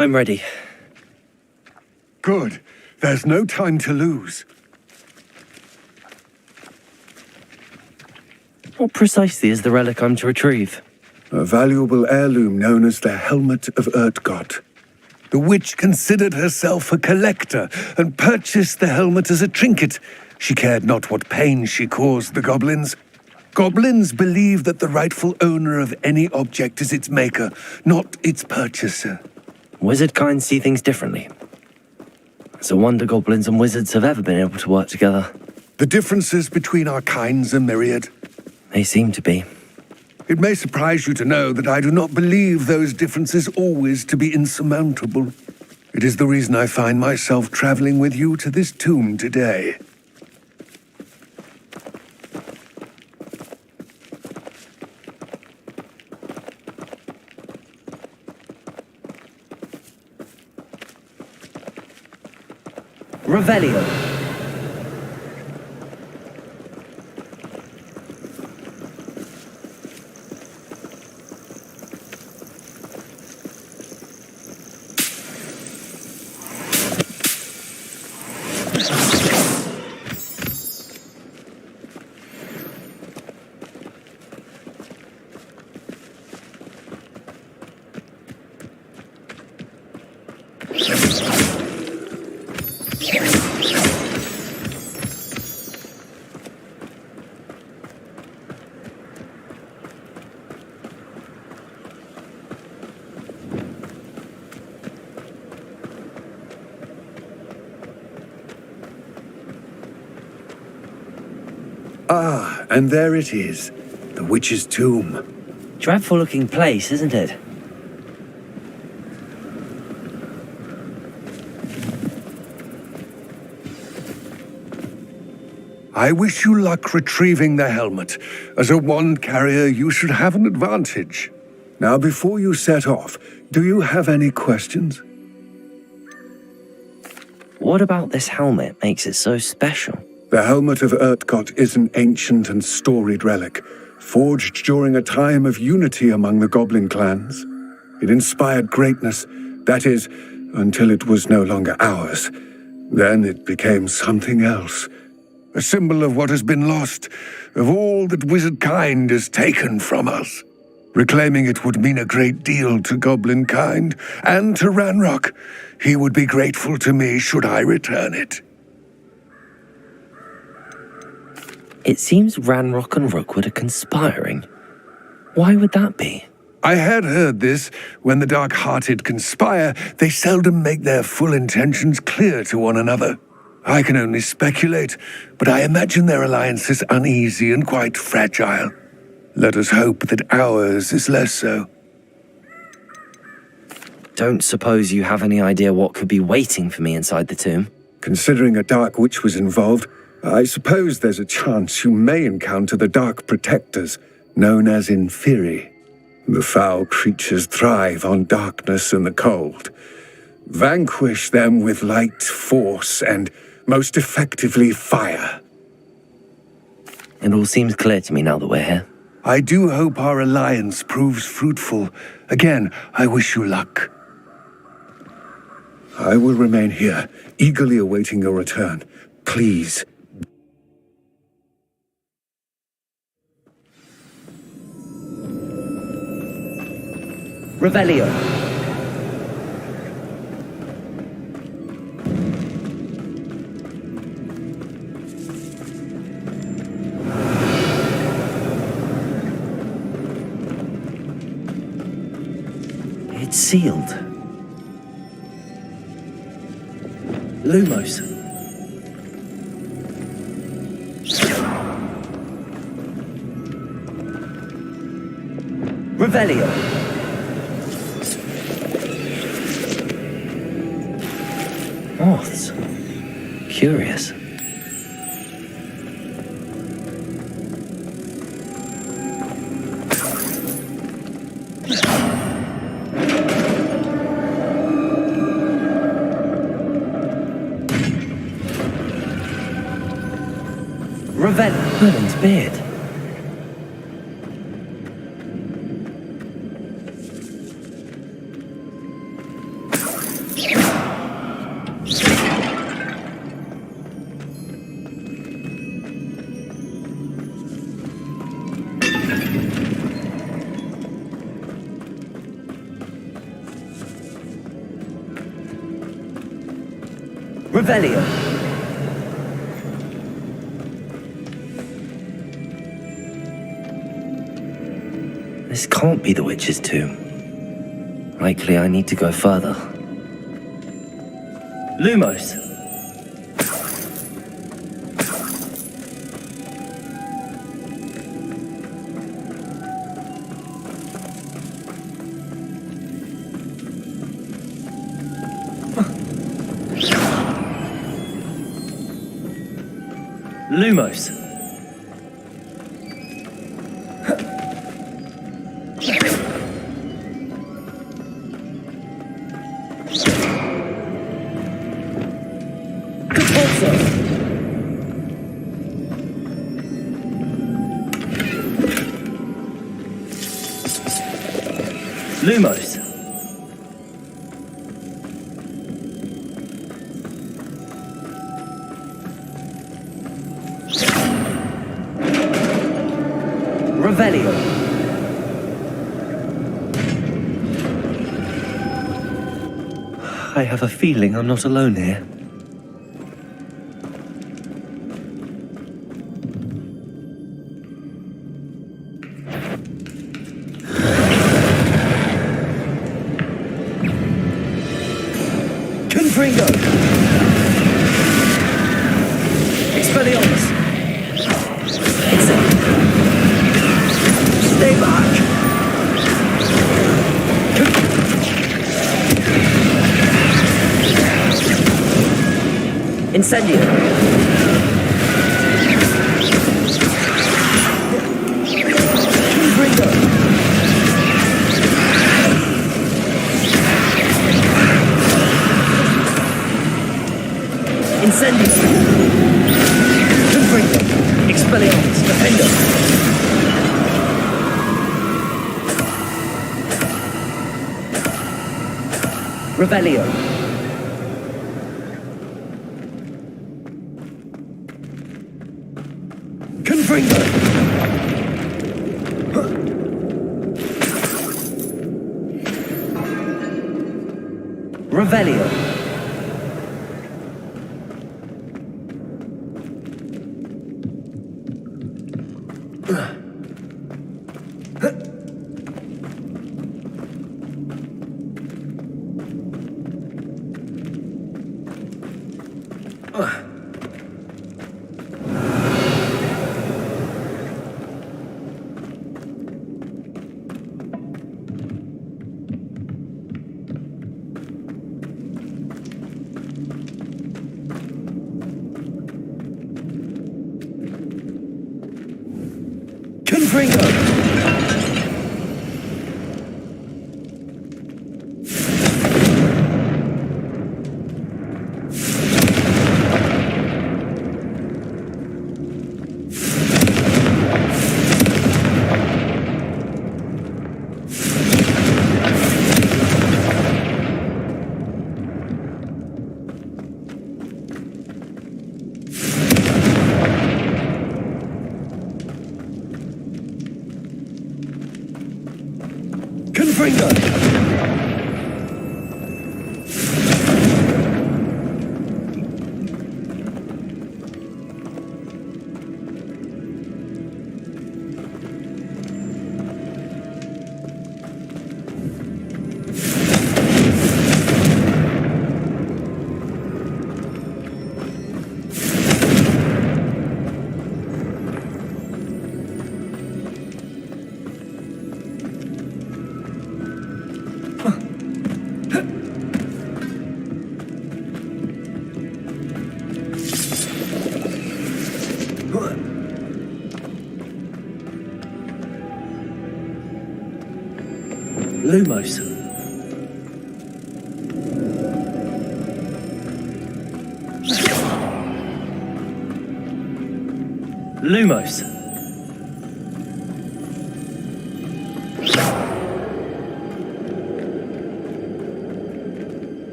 I'm ready. Good. There's no time to lose. What precisely is the relic I'm to retrieve? A valuable heirloom known as the Helmet of Urtgott. The witch considered herself a collector and purchased the helmet as a trinket. She cared not what pain she caused the goblins. Goblins believe that the rightful owner of any object is its maker, not its purchaser. Wizard kind see things differently. It's a wonder goblins and wizards have ever been able to work together. The differences between our kinds are myriad. They seem to be. It may surprise you to know that I do not believe those differences always to be insurmountable. It is the reason I find myself traveling with you to this tomb today. Revelio. Ah, and there it is, the witch's tomb. Dreadful looking place, isn't it? I wish you luck retrieving the helmet. As a wand carrier, you should have an advantage. Now, before you set off, do you have any questions? What about this helmet makes it so special? The Helmet of Urtgott is an ancient and storied relic, forged during a time of unity among the goblin clans. It inspired greatness, that is, until it was no longer ours. Then it became something else. A symbol of what has been lost, of all that wizard kind has taken from us. Reclaiming it would mean a great deal to goblin kind, and to Ranrock. He would be grateful to me should I return it. It seems Ranrock and Rookwood are conspiring. Why would that be? I had heard this. When the dark-hearted conspire, they seldom make their full intentions clear to one another. I can only speculate, but I imagine their alliance is uneasy and quite fragile. Let us hope that ours is less so. Don't suppose you have any idea what could be waiting for me inside the tomb? Considering a dark witch was involved, I suppose there's a chance you may encounter the Dark Protectors, known as Inferi. The foul creatures thrive on darkness and the cold. Vanquish them with light, force, and, most effectively, fire. It all seems clear to me now that we're here. I do hope our alliance proves fruitful. Again, I wish you luck. I will remain here, eagerly awaiting your return. Please. Revelio. It's sealed. Lumos. Revelio. Moths. Curious. Merlin's beard. Revelio. This can't be the witch's tomb. Likely I need to go further. Lumos. Lumos. Lumos. Revelio. I have a feeling I'm not alone here. Confringo! Expelliarmus! Stay back! Incendio! Confringo! Incendio! Confringo! Expelliarmus! Defendo! Revelio. Confringo. Revelio. Lumos. Lumos.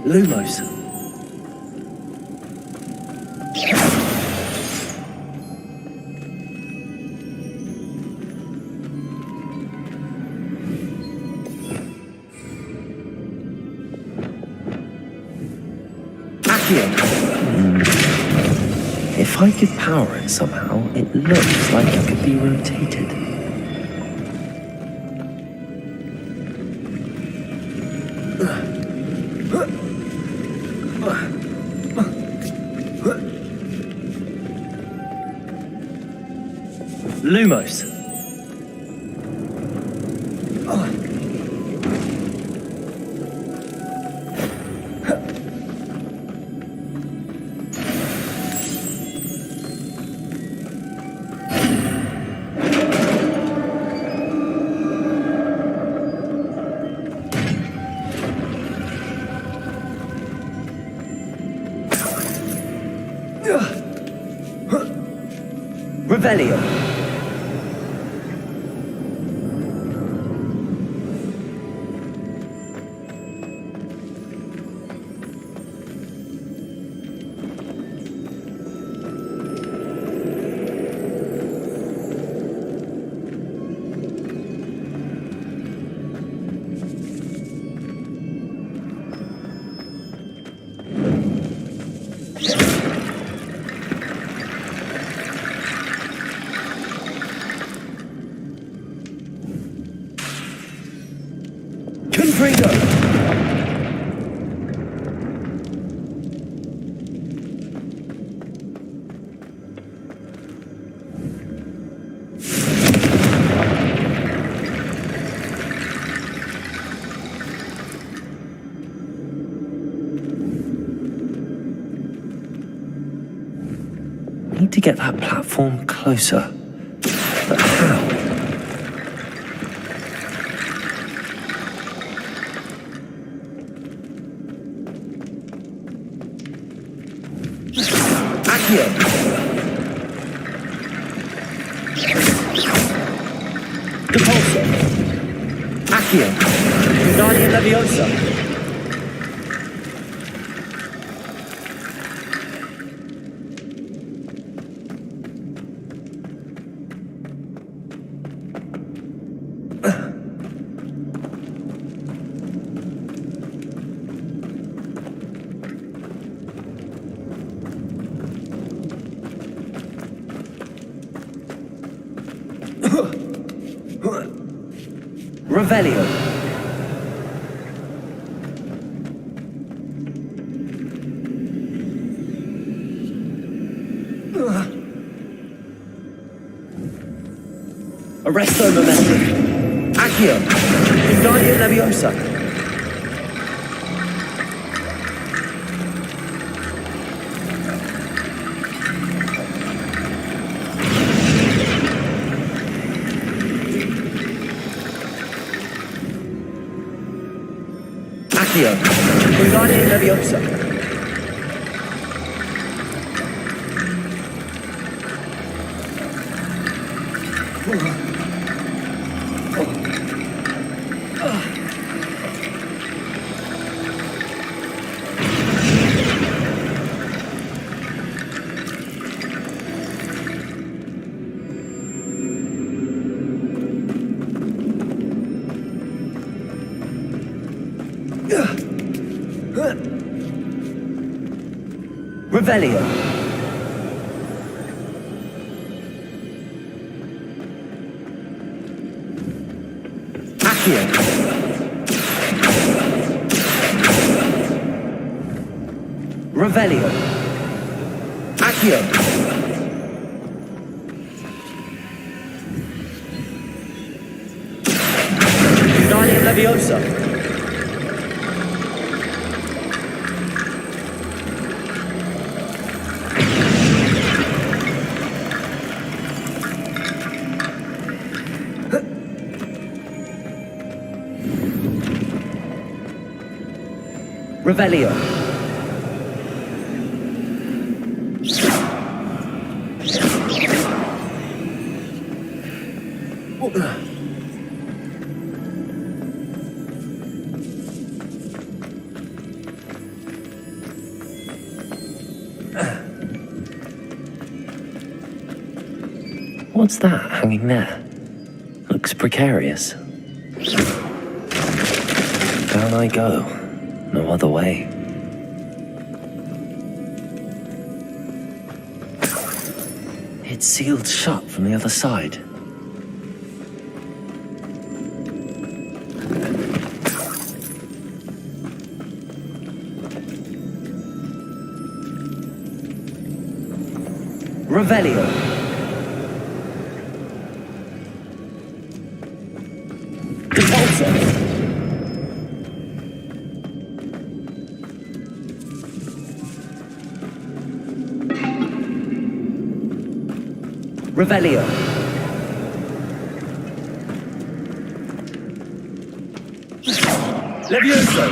Lumos. If I could power it somehow, it looks like it could be rotated. Lumos. Revelio. Confringo. Need to get that platform closer. But how? Depulso. Accio. Guardian Leviosa. Revelio. Arresto Momentum. Accio. Guardian Leviosa. Accio. Guardian Leviosa. Revelio. Accio. Revelio. Accio. Guardian Leviosa. Revelio. What's that hanging there? Looks precarious. Down I go. No other way. It's sealed shut from the other side. Revelio. Revelio. Levioso.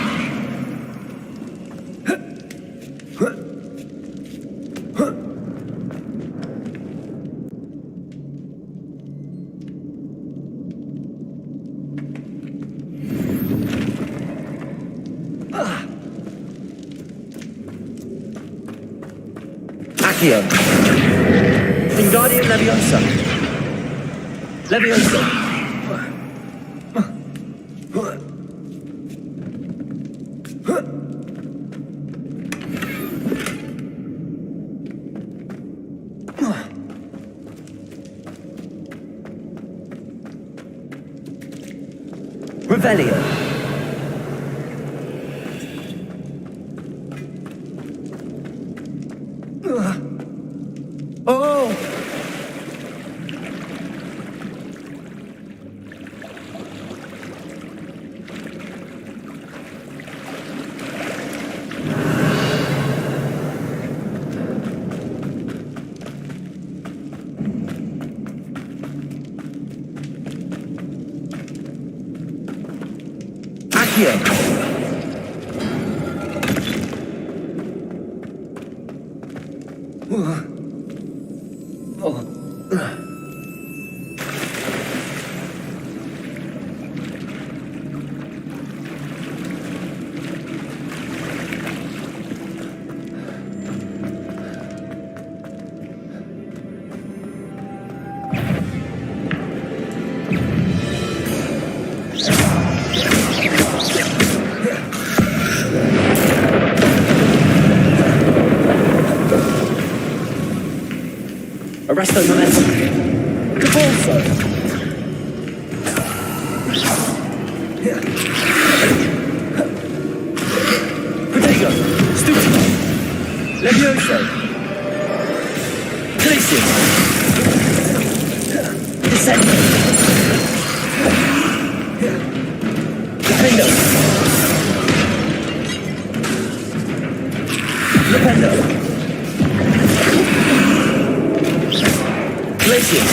Accio. Wingardium Leviosa. Leviosa. Revelio. Oh! Accio. Arresto momentum. Cabalso. Protego. Stutio. Levioso. Glacius. Descendo. Defendo. Defendo. Glacius.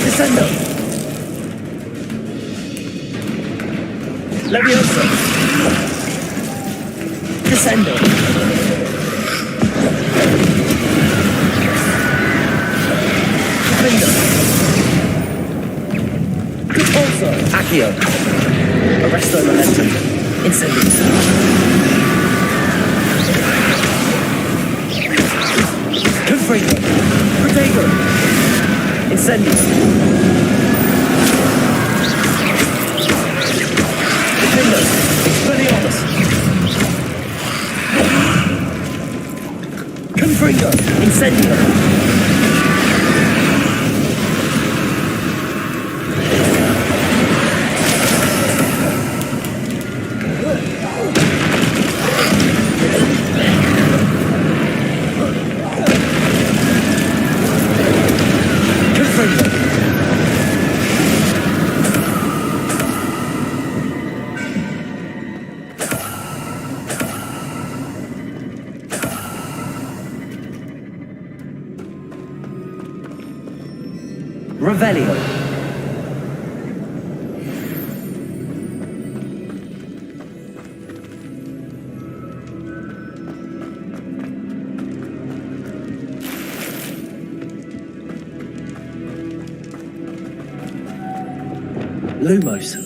Descendo. Levioso. Descendo. Defendo. Repulso. Accio. Arresto momentum. Incendio. Confringo. Protego. Incendio. Defendo. Expelliarmus. Confringo. Incendio. Revelio. Lumos.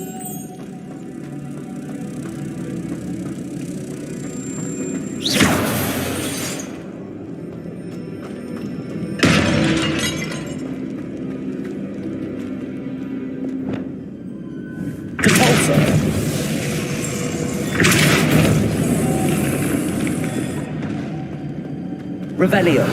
Revelio.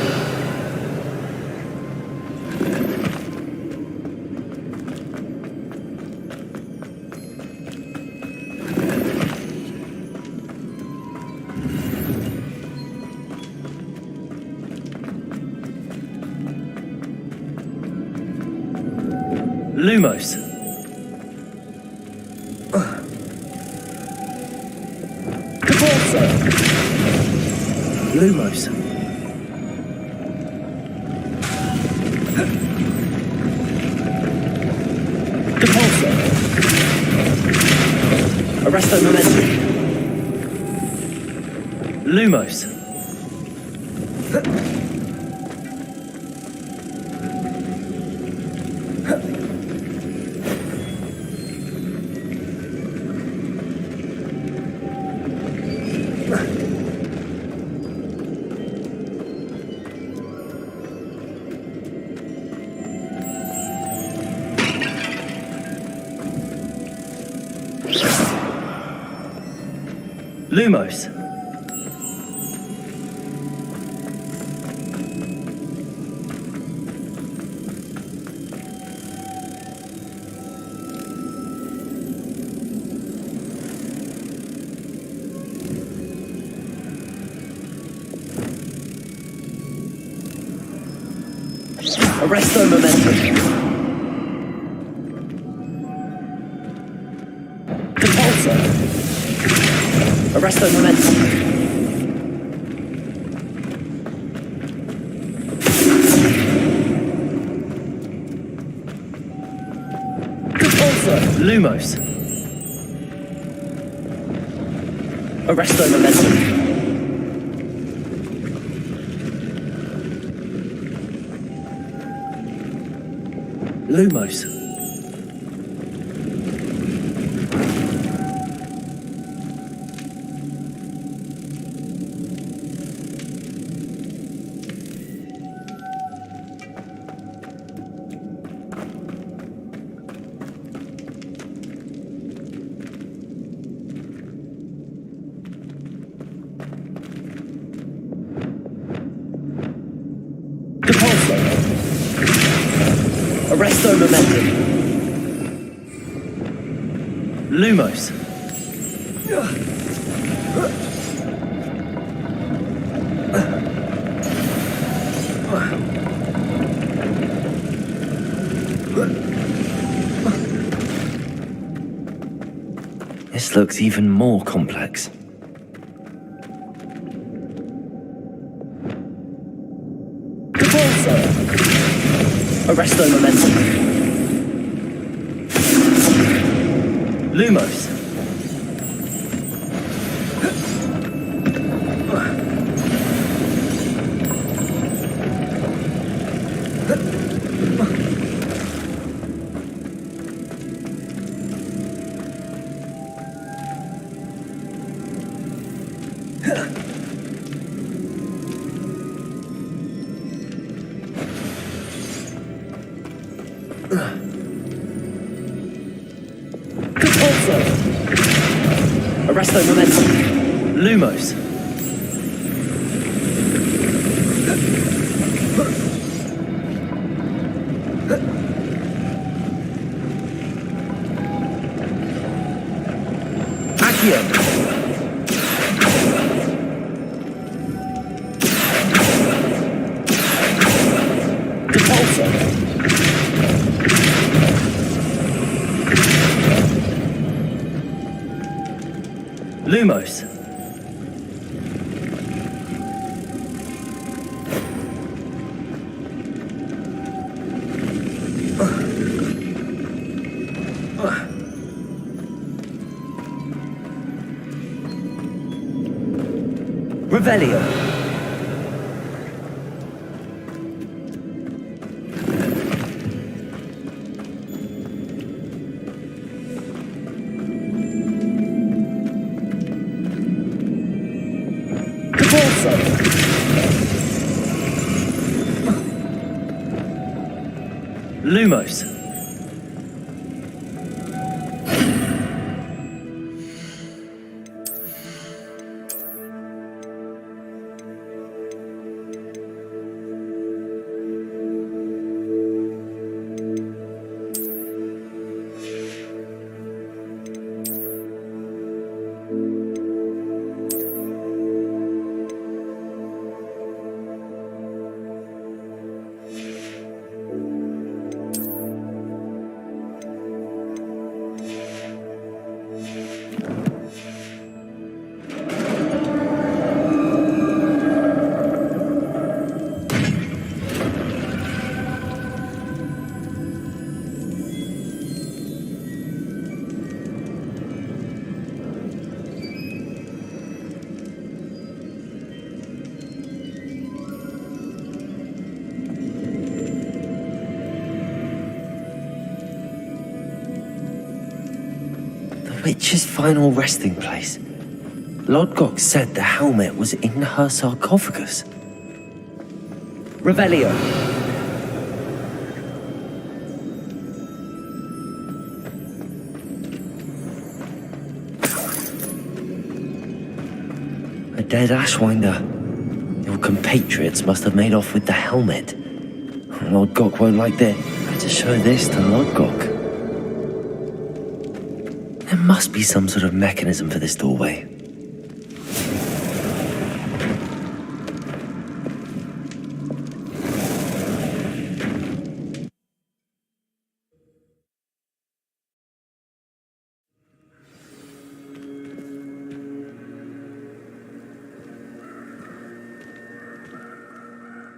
Lumos. Caporzo. Lumos. Arresto momentum. Lumos. Lumos. Arresto momentum. Compulso. Arresto momentum. Compulso. Lumos. Arresto momentum. Lumos. Compulso. Arresto momentum. Lumos. This looks even more complex. Compulso. Arresto momentum. Lumos. Compulso. Arresto momentum. Lumos. Accio. Compulso. Lumos. Revelio. Propulsor! Lumos! Witch's final resting place. Lodgok said the helmet was in her sarcophagus. Revelio! A dead Ashwinder. Your compatriots must have made off with the helmet. Lodgok won't like this. Better show this to Lodgok. There must be some sort of mechanism for this doorway.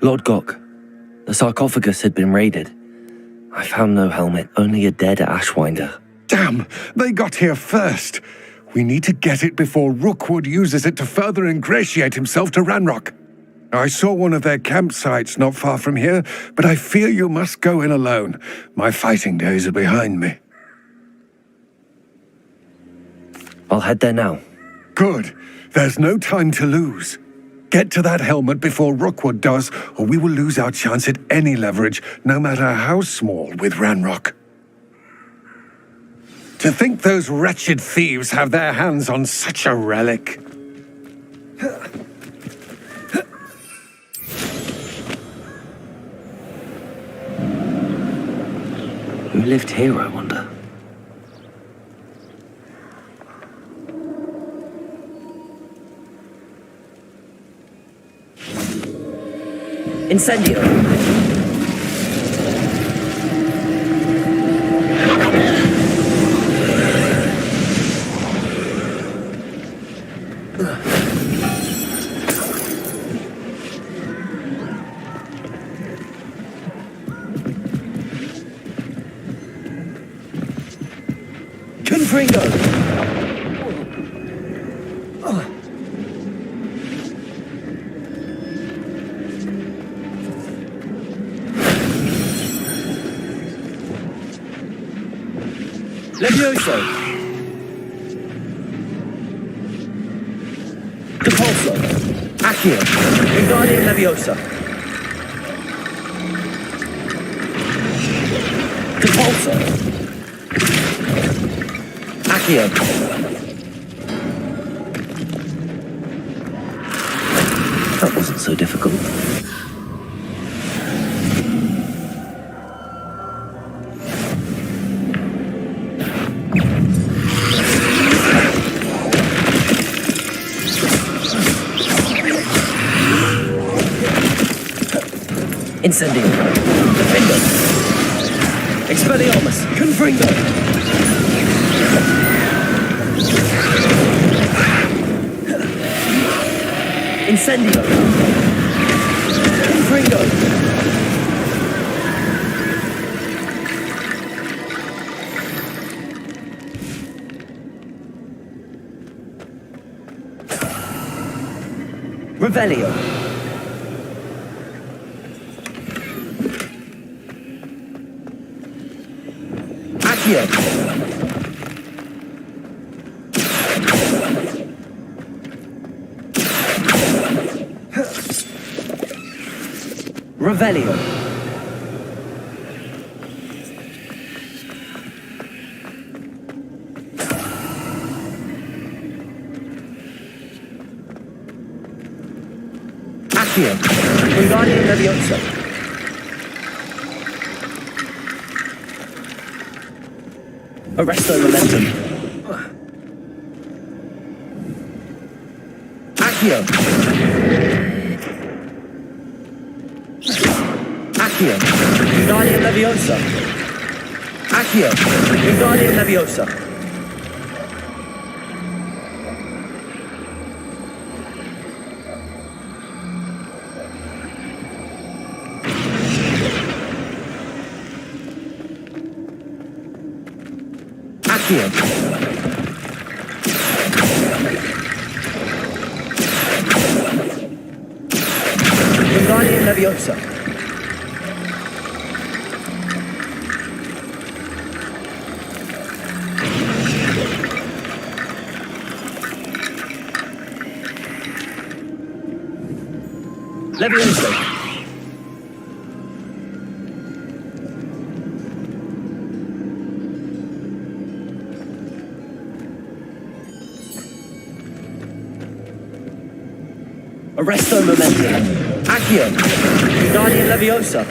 Lodgok, the sarcophagus had been raided. I found no helmet, only a dead Ashwinder. Damn! They got here first! We need to get it before Rookwood uses it to further ingratiate himself to Ranrock. I saw one of their campsites not far from here, but I fear you must go in alone. My fighting days are behind me. I'll head there now. Good. There's no time to lose. Get to that helmet before Rookwood does, or we will lose our chance at any leverage, no matter how small, with Ranrock. To think those wretched thieves have their hands on such a relic. Who lived here, I wonder? Incendio! Confringo! Levioso! Depulso! Accio! Wingardium Leviosa! Depulso! Accio! That wasn't so difficult. Incendio! Defendo! Expelliarmus! Confringo! Incendio! Confringo! Revelio! Accio! Revelio. Accio. Wingardium Leviosa. Arresto Momentum. Accio. Accio. Wingardium Leviosa. Accio. Wingardium Leviosa. Accio. Wingardium Leviosa. Leviosa. Arresto Momentum. Accio. Wingardium Leviosa.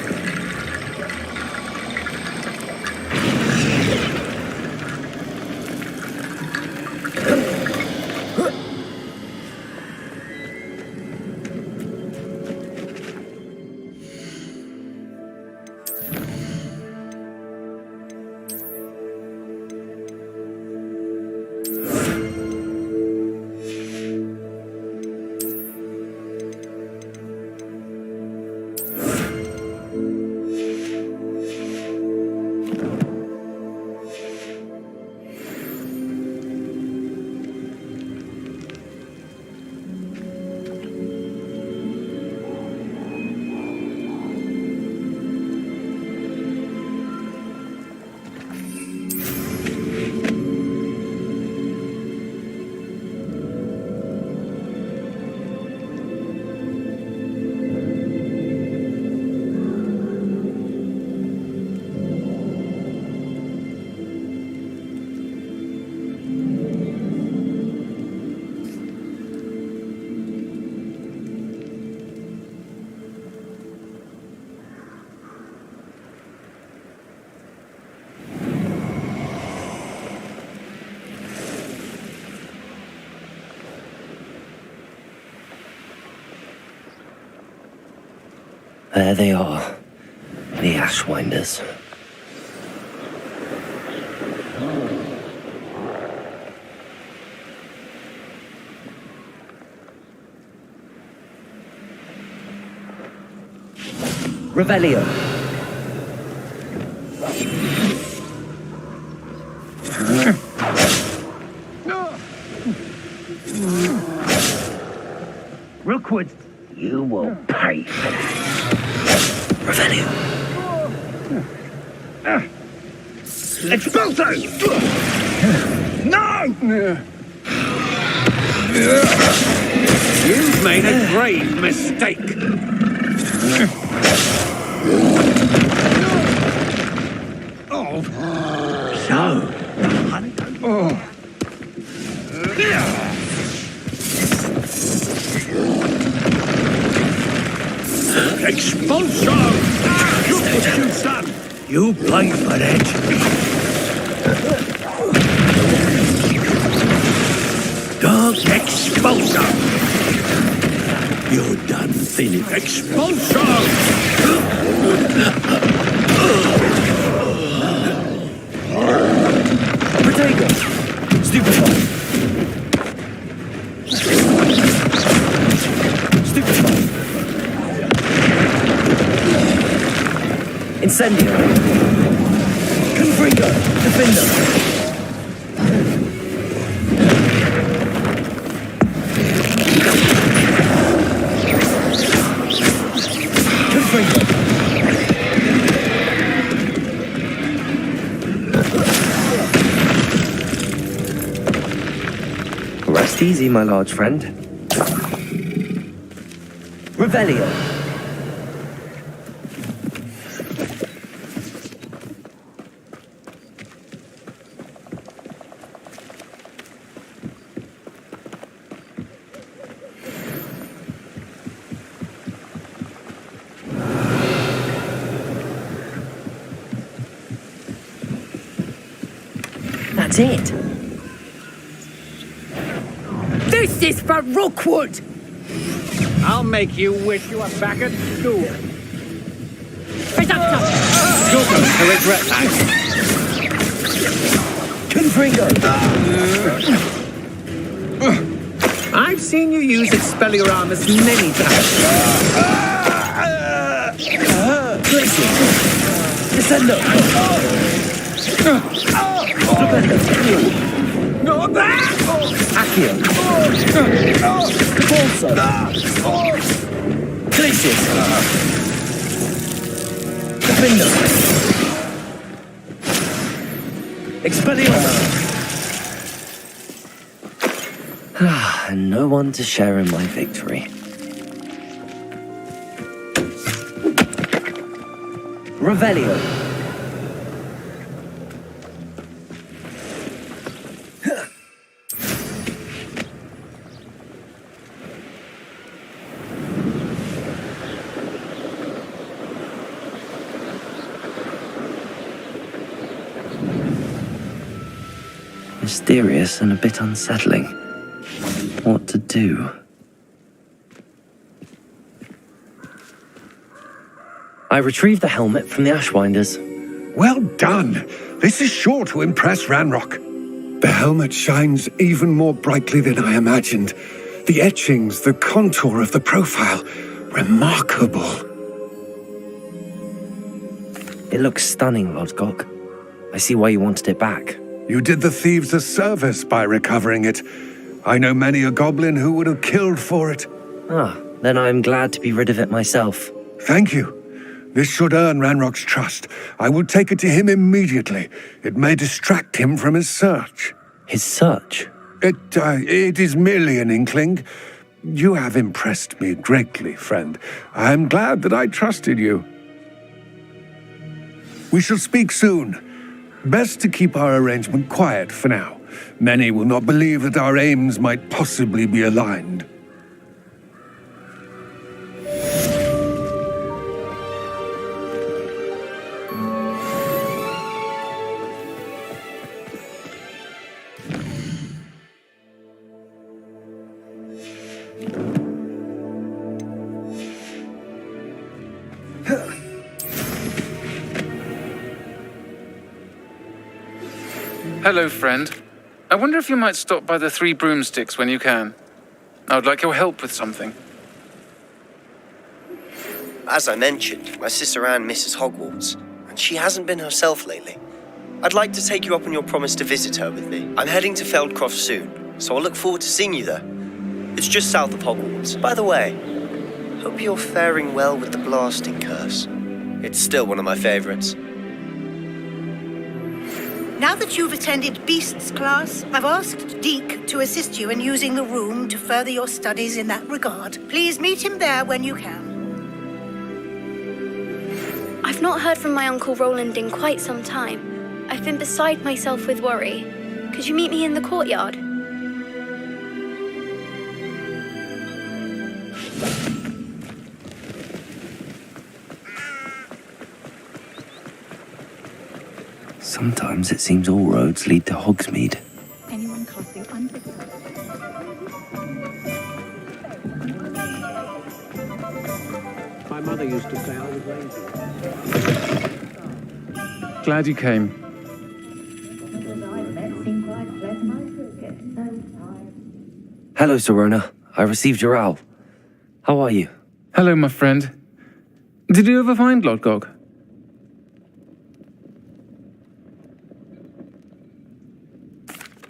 There they are, the Ashwinders. Revelio. Rookwood, you will pay for that. Revelio. Expulso! No! You've made a grave mistake. Oh. So, oh. Expulso! Look what you've done! You pay for that. Dark Expulso! You're done, Philip. Expulso! Protego. Stupefy. Stupefy. Incendio. Confringo. Defender. Rest easy, my large friend. Revelio. That's it. This is for Rookwood! I'll make you wish you were back at school. Presenter! You're going to regret that. Confringo! I've seen you use Expelliarmus many times. Descendo! Not that! Accio! Bolso! Glacius! Defendo! Expelliarmus! And no one to share in my victory. Revelio! Mysterious and a bit unsettling. What to do? I retrieved the helmet from the Ashwinders. Well done. This is sure to impress Ranrock. The helmet shines even more brightly than I imagined. The etchings, the contour of the profile. Remarkable. It looks stunning, Lodgok. I see why you wanted it back. You did the thieves a service by recovering it. I know many a goblin who would have killed for it. Ah, then I'm glad to be rid of it myself. Thank you. This should earn Ranrock's trust. I will take it to him immediately. It may distract him from his search. His search? It is merely an inkling. You have impressed me greatly, friend. I am glad that I trusted you. We shall speak soon. Best to keep our arrangement quiet for now. Many will not believe that our aims might possibly be aligned. Hello, friend. I wonder if you might stop by the Three Broomsticks when you can. I would like your help with something. As I mentioned, my sister Anne misses Hogwarts, and she hasn't been herself lately. I'd like to take you up on your promise to visit her with me. I'm heading to Feldcroft soon, so I'll look forward to seeing you there. It's just south of Hogwarts. By the way, hope you're faring well with the blasting curse. It's still one of my favorites. Now that you've attended Beasts class, I've asked Deke to assist you in using the room to further your studies in that regard. Please meet him there when you can. I've not heard from my Uncle Roland in quite some time. I've been beside myself with worry. Could you meet me in the courtyard? Sometimes it seems all roads lead to Hogsmeade. Anyone casting unpredictable? My mother used to say I was lazy. Glad you came. Hello, Serona. I received your owl. How are you? Hello, my friend. Did you ever find Lodgok?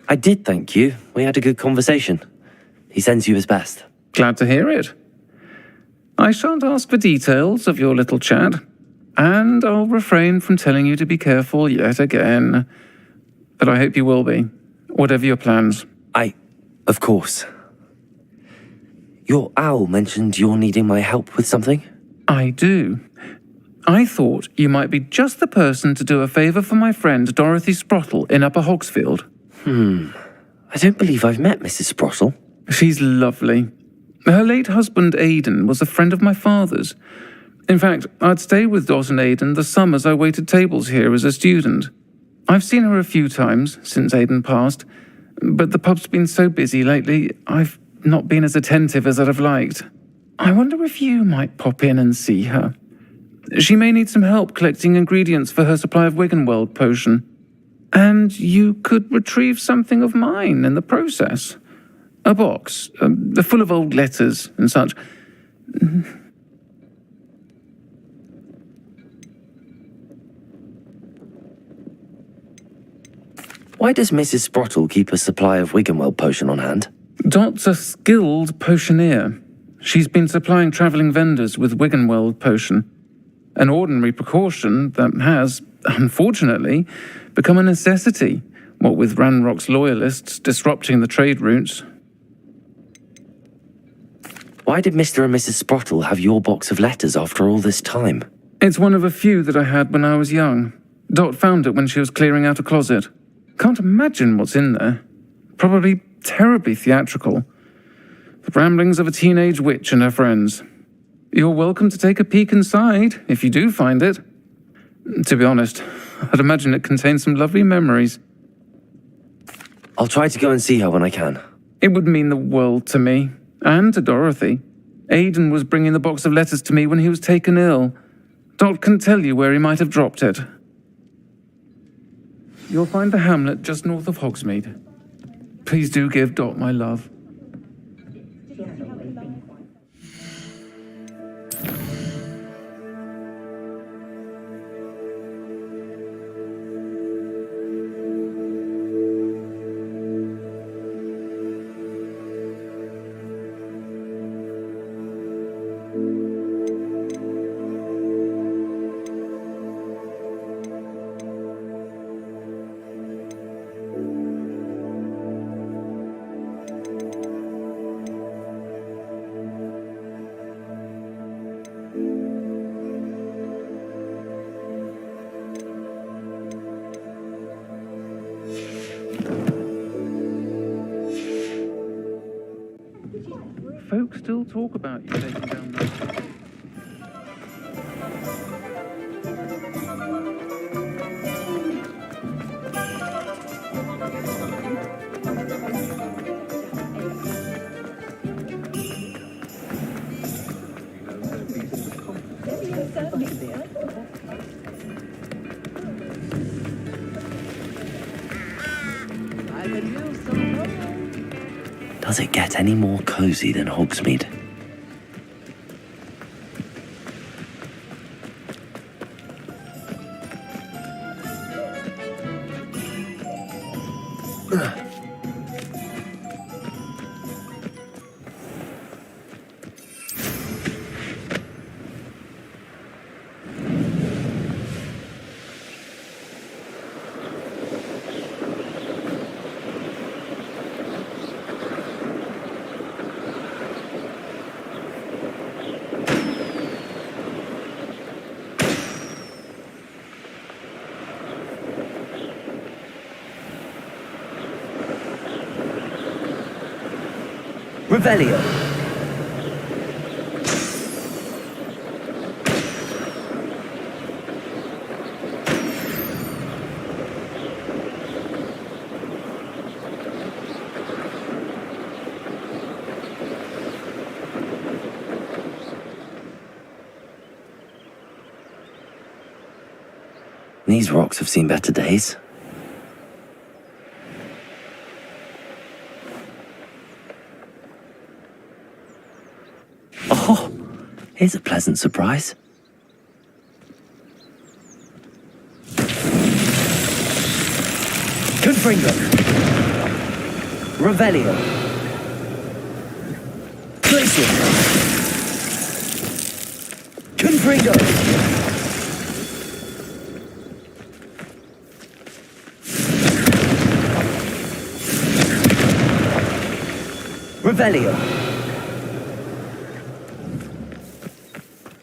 I did, thank you. We had a good conversation. He sends you his best. Glad to hear it. I shan't ask for details of your little chat, and I'll refrain from telling you to be careful yet again. But I hope you will be, whatever your plans. Of course. Your owl mentioned you're needing my help with something? I do. I thought you might be just the person to do a favour for my friend Dorothy Sprottle in Upper Hogsfield. I don't believe I've met Mrs. Sprottle. She's lovely. Her late husband, Aidan, was a friend of my father's. In fact, I'd stayed with Dawson Aidan the summers I waited tables here as a student. I've seen her a few times since Aidan passed, but the pub's been so busy lately, I've not been as attentive as I'd have liked. I wonder if you might pop in and see her. She may need some help collecting ingredients for her supply of Wiggenweld potion. And you could retrieve something of mine in the process. A box, full of old letters and such. Why does Mrs. Sprottle keep a supply of Wiggenweld potion on hand? Dot's a skilled potioneer. She's been supplying travelling vendors with Wiggenweld potion. An ordinary precaution that has, unfortunately, become a necessity, what with Ranrock's loyalists disrupting the trade routes. Why did Mr. and Mrs. Sprottle have your box of letters after all this time? It's one of a few that I had when I was young. Dot found it when she was clearing out a closet. Can't imagine what's in there. Probably terribly theatrical. The ramblings of a teenage witch and her friends. You're welcome to take a peek inside, if you do find it. To be honest, I'd imagine it contains some lovely memories. I'll try to go and see her when I can. It would mean the world to me, and to Dorothy. Aidan was bringing the box of letters to me when he was taken ill. Dot can tell you where he might have dropped it. You'll find the hamlet just north of Hogsmeade. Please do give Dot my love. Folks still talk about you taking down that. Does it get any more cozy than Hogsmeade? Revelio. These rocks have seen better days. Oh, here's a pleasant surprise. Confringo. Revelio. Glacier. Confringo. Revelio.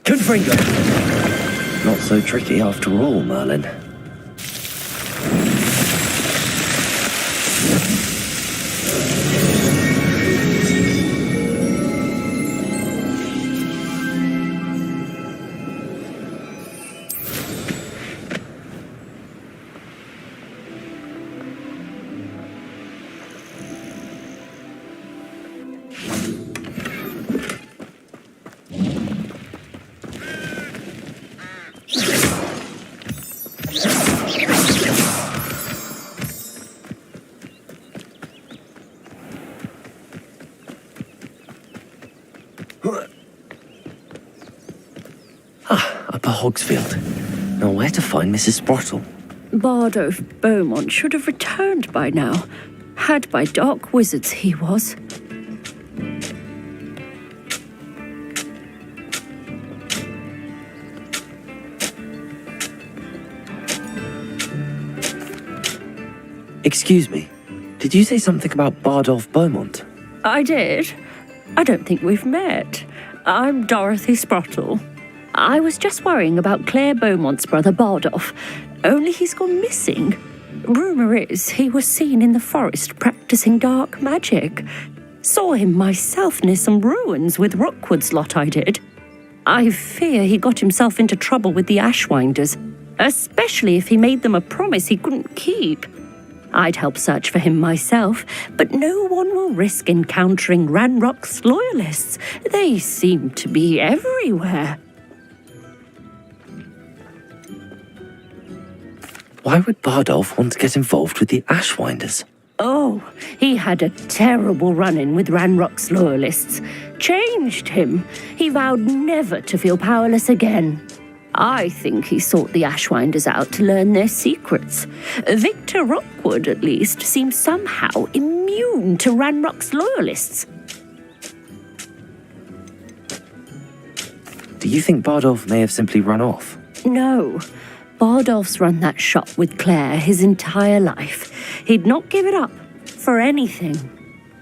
Confringo. Not so tricky after all, Merlin. Upper Hogsfield. Now where to find Mrs. Sprottle? Bardolph Beaumont should have returned by now. Had by dark wizards he was. Excuse me, did you say something about Bardolph Beaumont? I did. I don't think we've met. I'm Dorothy Sprottle. I was just worrying about Claire Beaumont's brother Bardolph, only he's gone missing. Rumour is he was seen in the forest practicing dark magic. Saw him myself near some ruins with Rookwood's lot I did. I fear he got himself into trouble with the Ashwinders, especially if he made them a promise he couldn't keep. I'd help search for him myself, but no one will risk encountering Ranrock's loyalists. They seem to be everywhere. Why would Bardolph want to get involved with the Ashwinders? Oh, he had a terrible run-in with Ranrock's loyalists. Changed him. He vowed never to feel powerless again. I think he sought the Ashwinders out to learn their secrets. Victor Rookwood, at least, seems somehow immune to Ranrock's loyalists. Do you think Bardolph may have simply run off? No. Bardolph's run that shop with Claire his entire life. He'd not give it up for anything.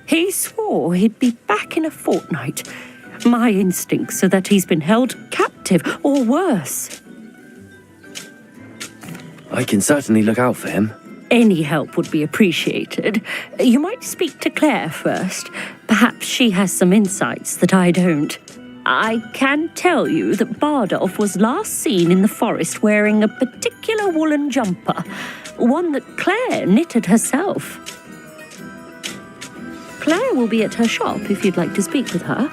He swore he'd be back in a fortnight. My instincts are that he's been held captive, or worse. I can certainly look out for him. Any help would be appreciated. You might speak to Claire first. Perhaps she has some insights that I don't. I can tell you that Bardolph was last seen in the forest wearing a particular woolen jumper, one that Claire knitted herself. Claire will be at her shop if you'd like to speak with her.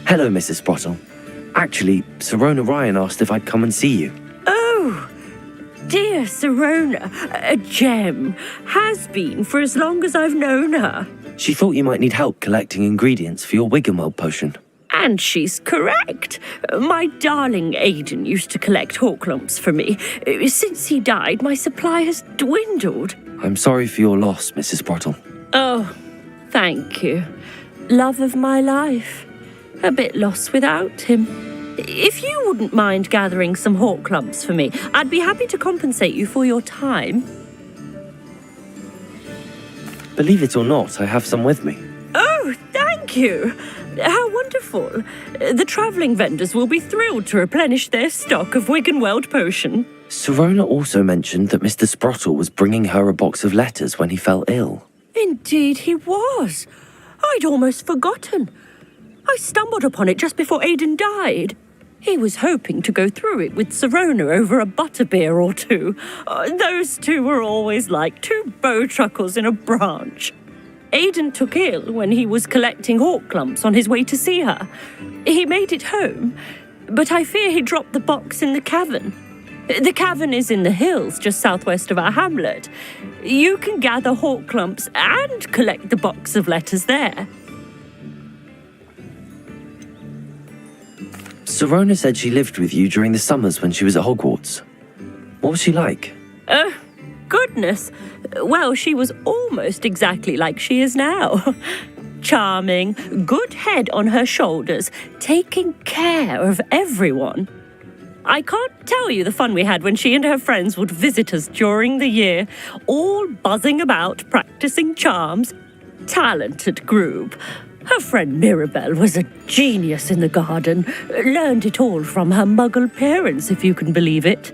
Hello, Mrs. Sprottle. Actually, Sirona Ryan asked if I'd come and see you. Oh, dear Sirona, a gem. Has been for as long as I've known her. She thought you might need help collecting ingredients for your Wiggenweld potion. And she's correct. My darling Aidan used to collect hawklumps for me. Since he died, my supply has dwindled. I'm sorry for your loss, Mrs. Sprottle. Oh, thank you. Love of my life. A bit lost without him. If you wouldn't mind gathering some hawklumps for me, I'd be happy to compensate you for your time. Believe it or not, I have some with me. Oh, thank you. How wonderful. The travelling vendors will be thrilled to replenish their stock of Wiggenweld potion. Sirona also mentioned that Mr. Sprottle was bringing her a box of letters when he fell ill. Indeed he was. I'd almost forgotten. I stumbled upon it just before Aidan died. He was hoping to go through it with Sirona over a butterbeer or two. Those two were always like two bowtruckles in a branch. Aidan took ill when he was collecting hawklumps on his way to see her. He made it home, but I fear he dropped the box in the cavern. The cavern is in the hills just southwest of our hamlet. You can gather hawklumps and collect the box of letters there. Sirona said she lived with you during the summers when she was at Hogwarts. What was she like? Goodness. Well, she was almost exactly like she is now. Charming, good head on her shoulders, taking care of everyone. I can't tell you the fun we had when she and her friends would visit us during the year, all buzzing about, practicing charms. Talented group. Her friend Mirabelle was a genius in the garden. Learned it all from her muggle parents, if you can believe it.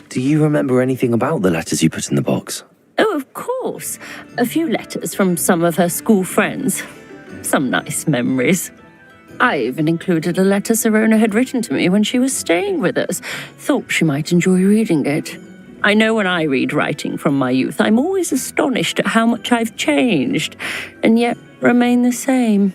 Do you remember anything about the letters you put in the box? Oh, of course. A few letters from some of her school friends. Some nice memories. I even included a letter Sirona had written to me when she was staying with us. Thought she might enjoy reading it. I know when I read writing from my youth, I'm always astonished at how much I've changed, and yet remain the same.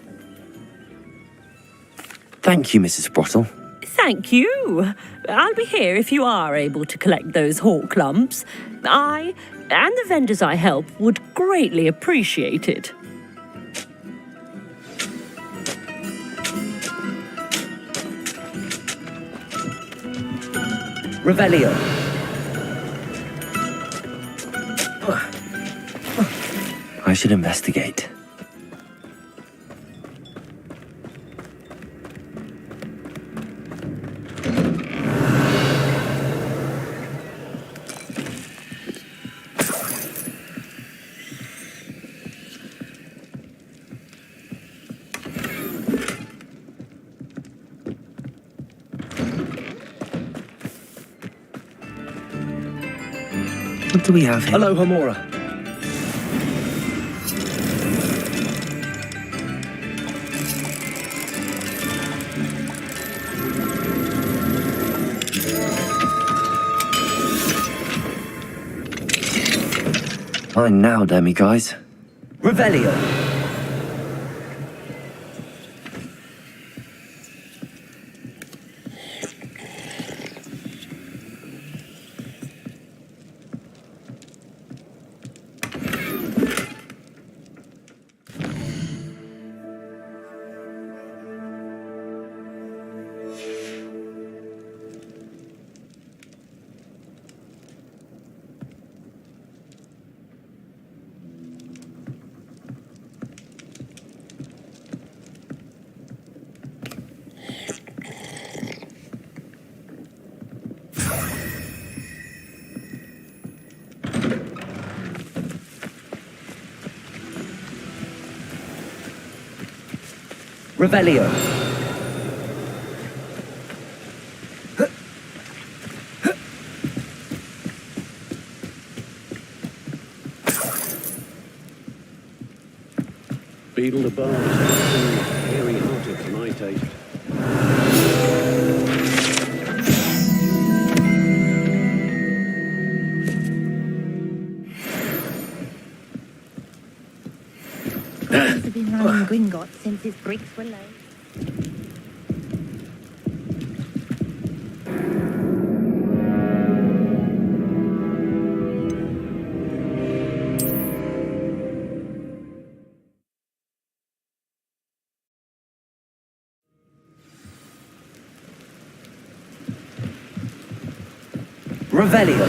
Thank you, Mrs. Sprottle. Thank you. I'll be here if you are able to collect those hawk lumps. I and the vendors I help would greatly appreciate it. Revelio. I should investigate. What do we have here? Hello, Homora. Mine now, demi-guys. Revelio. Revelio. Beetle the Bar is hairy-hearted to my taste. Goblins have been running Gringotts since his bricks were laid. Revelio.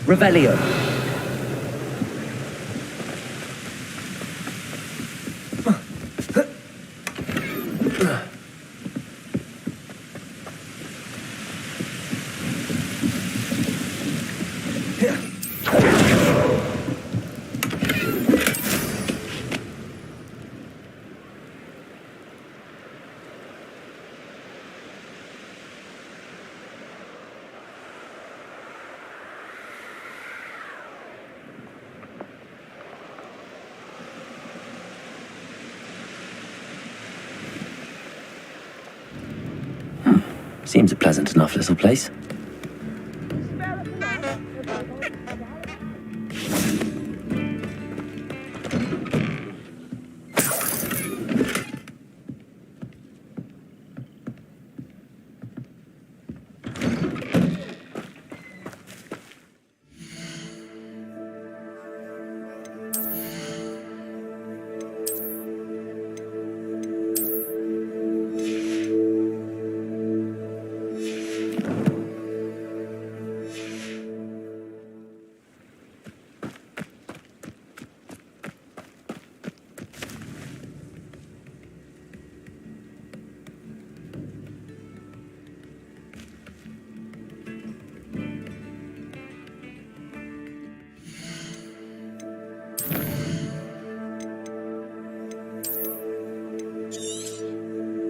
Revelio. Seems a pleasant enough little place.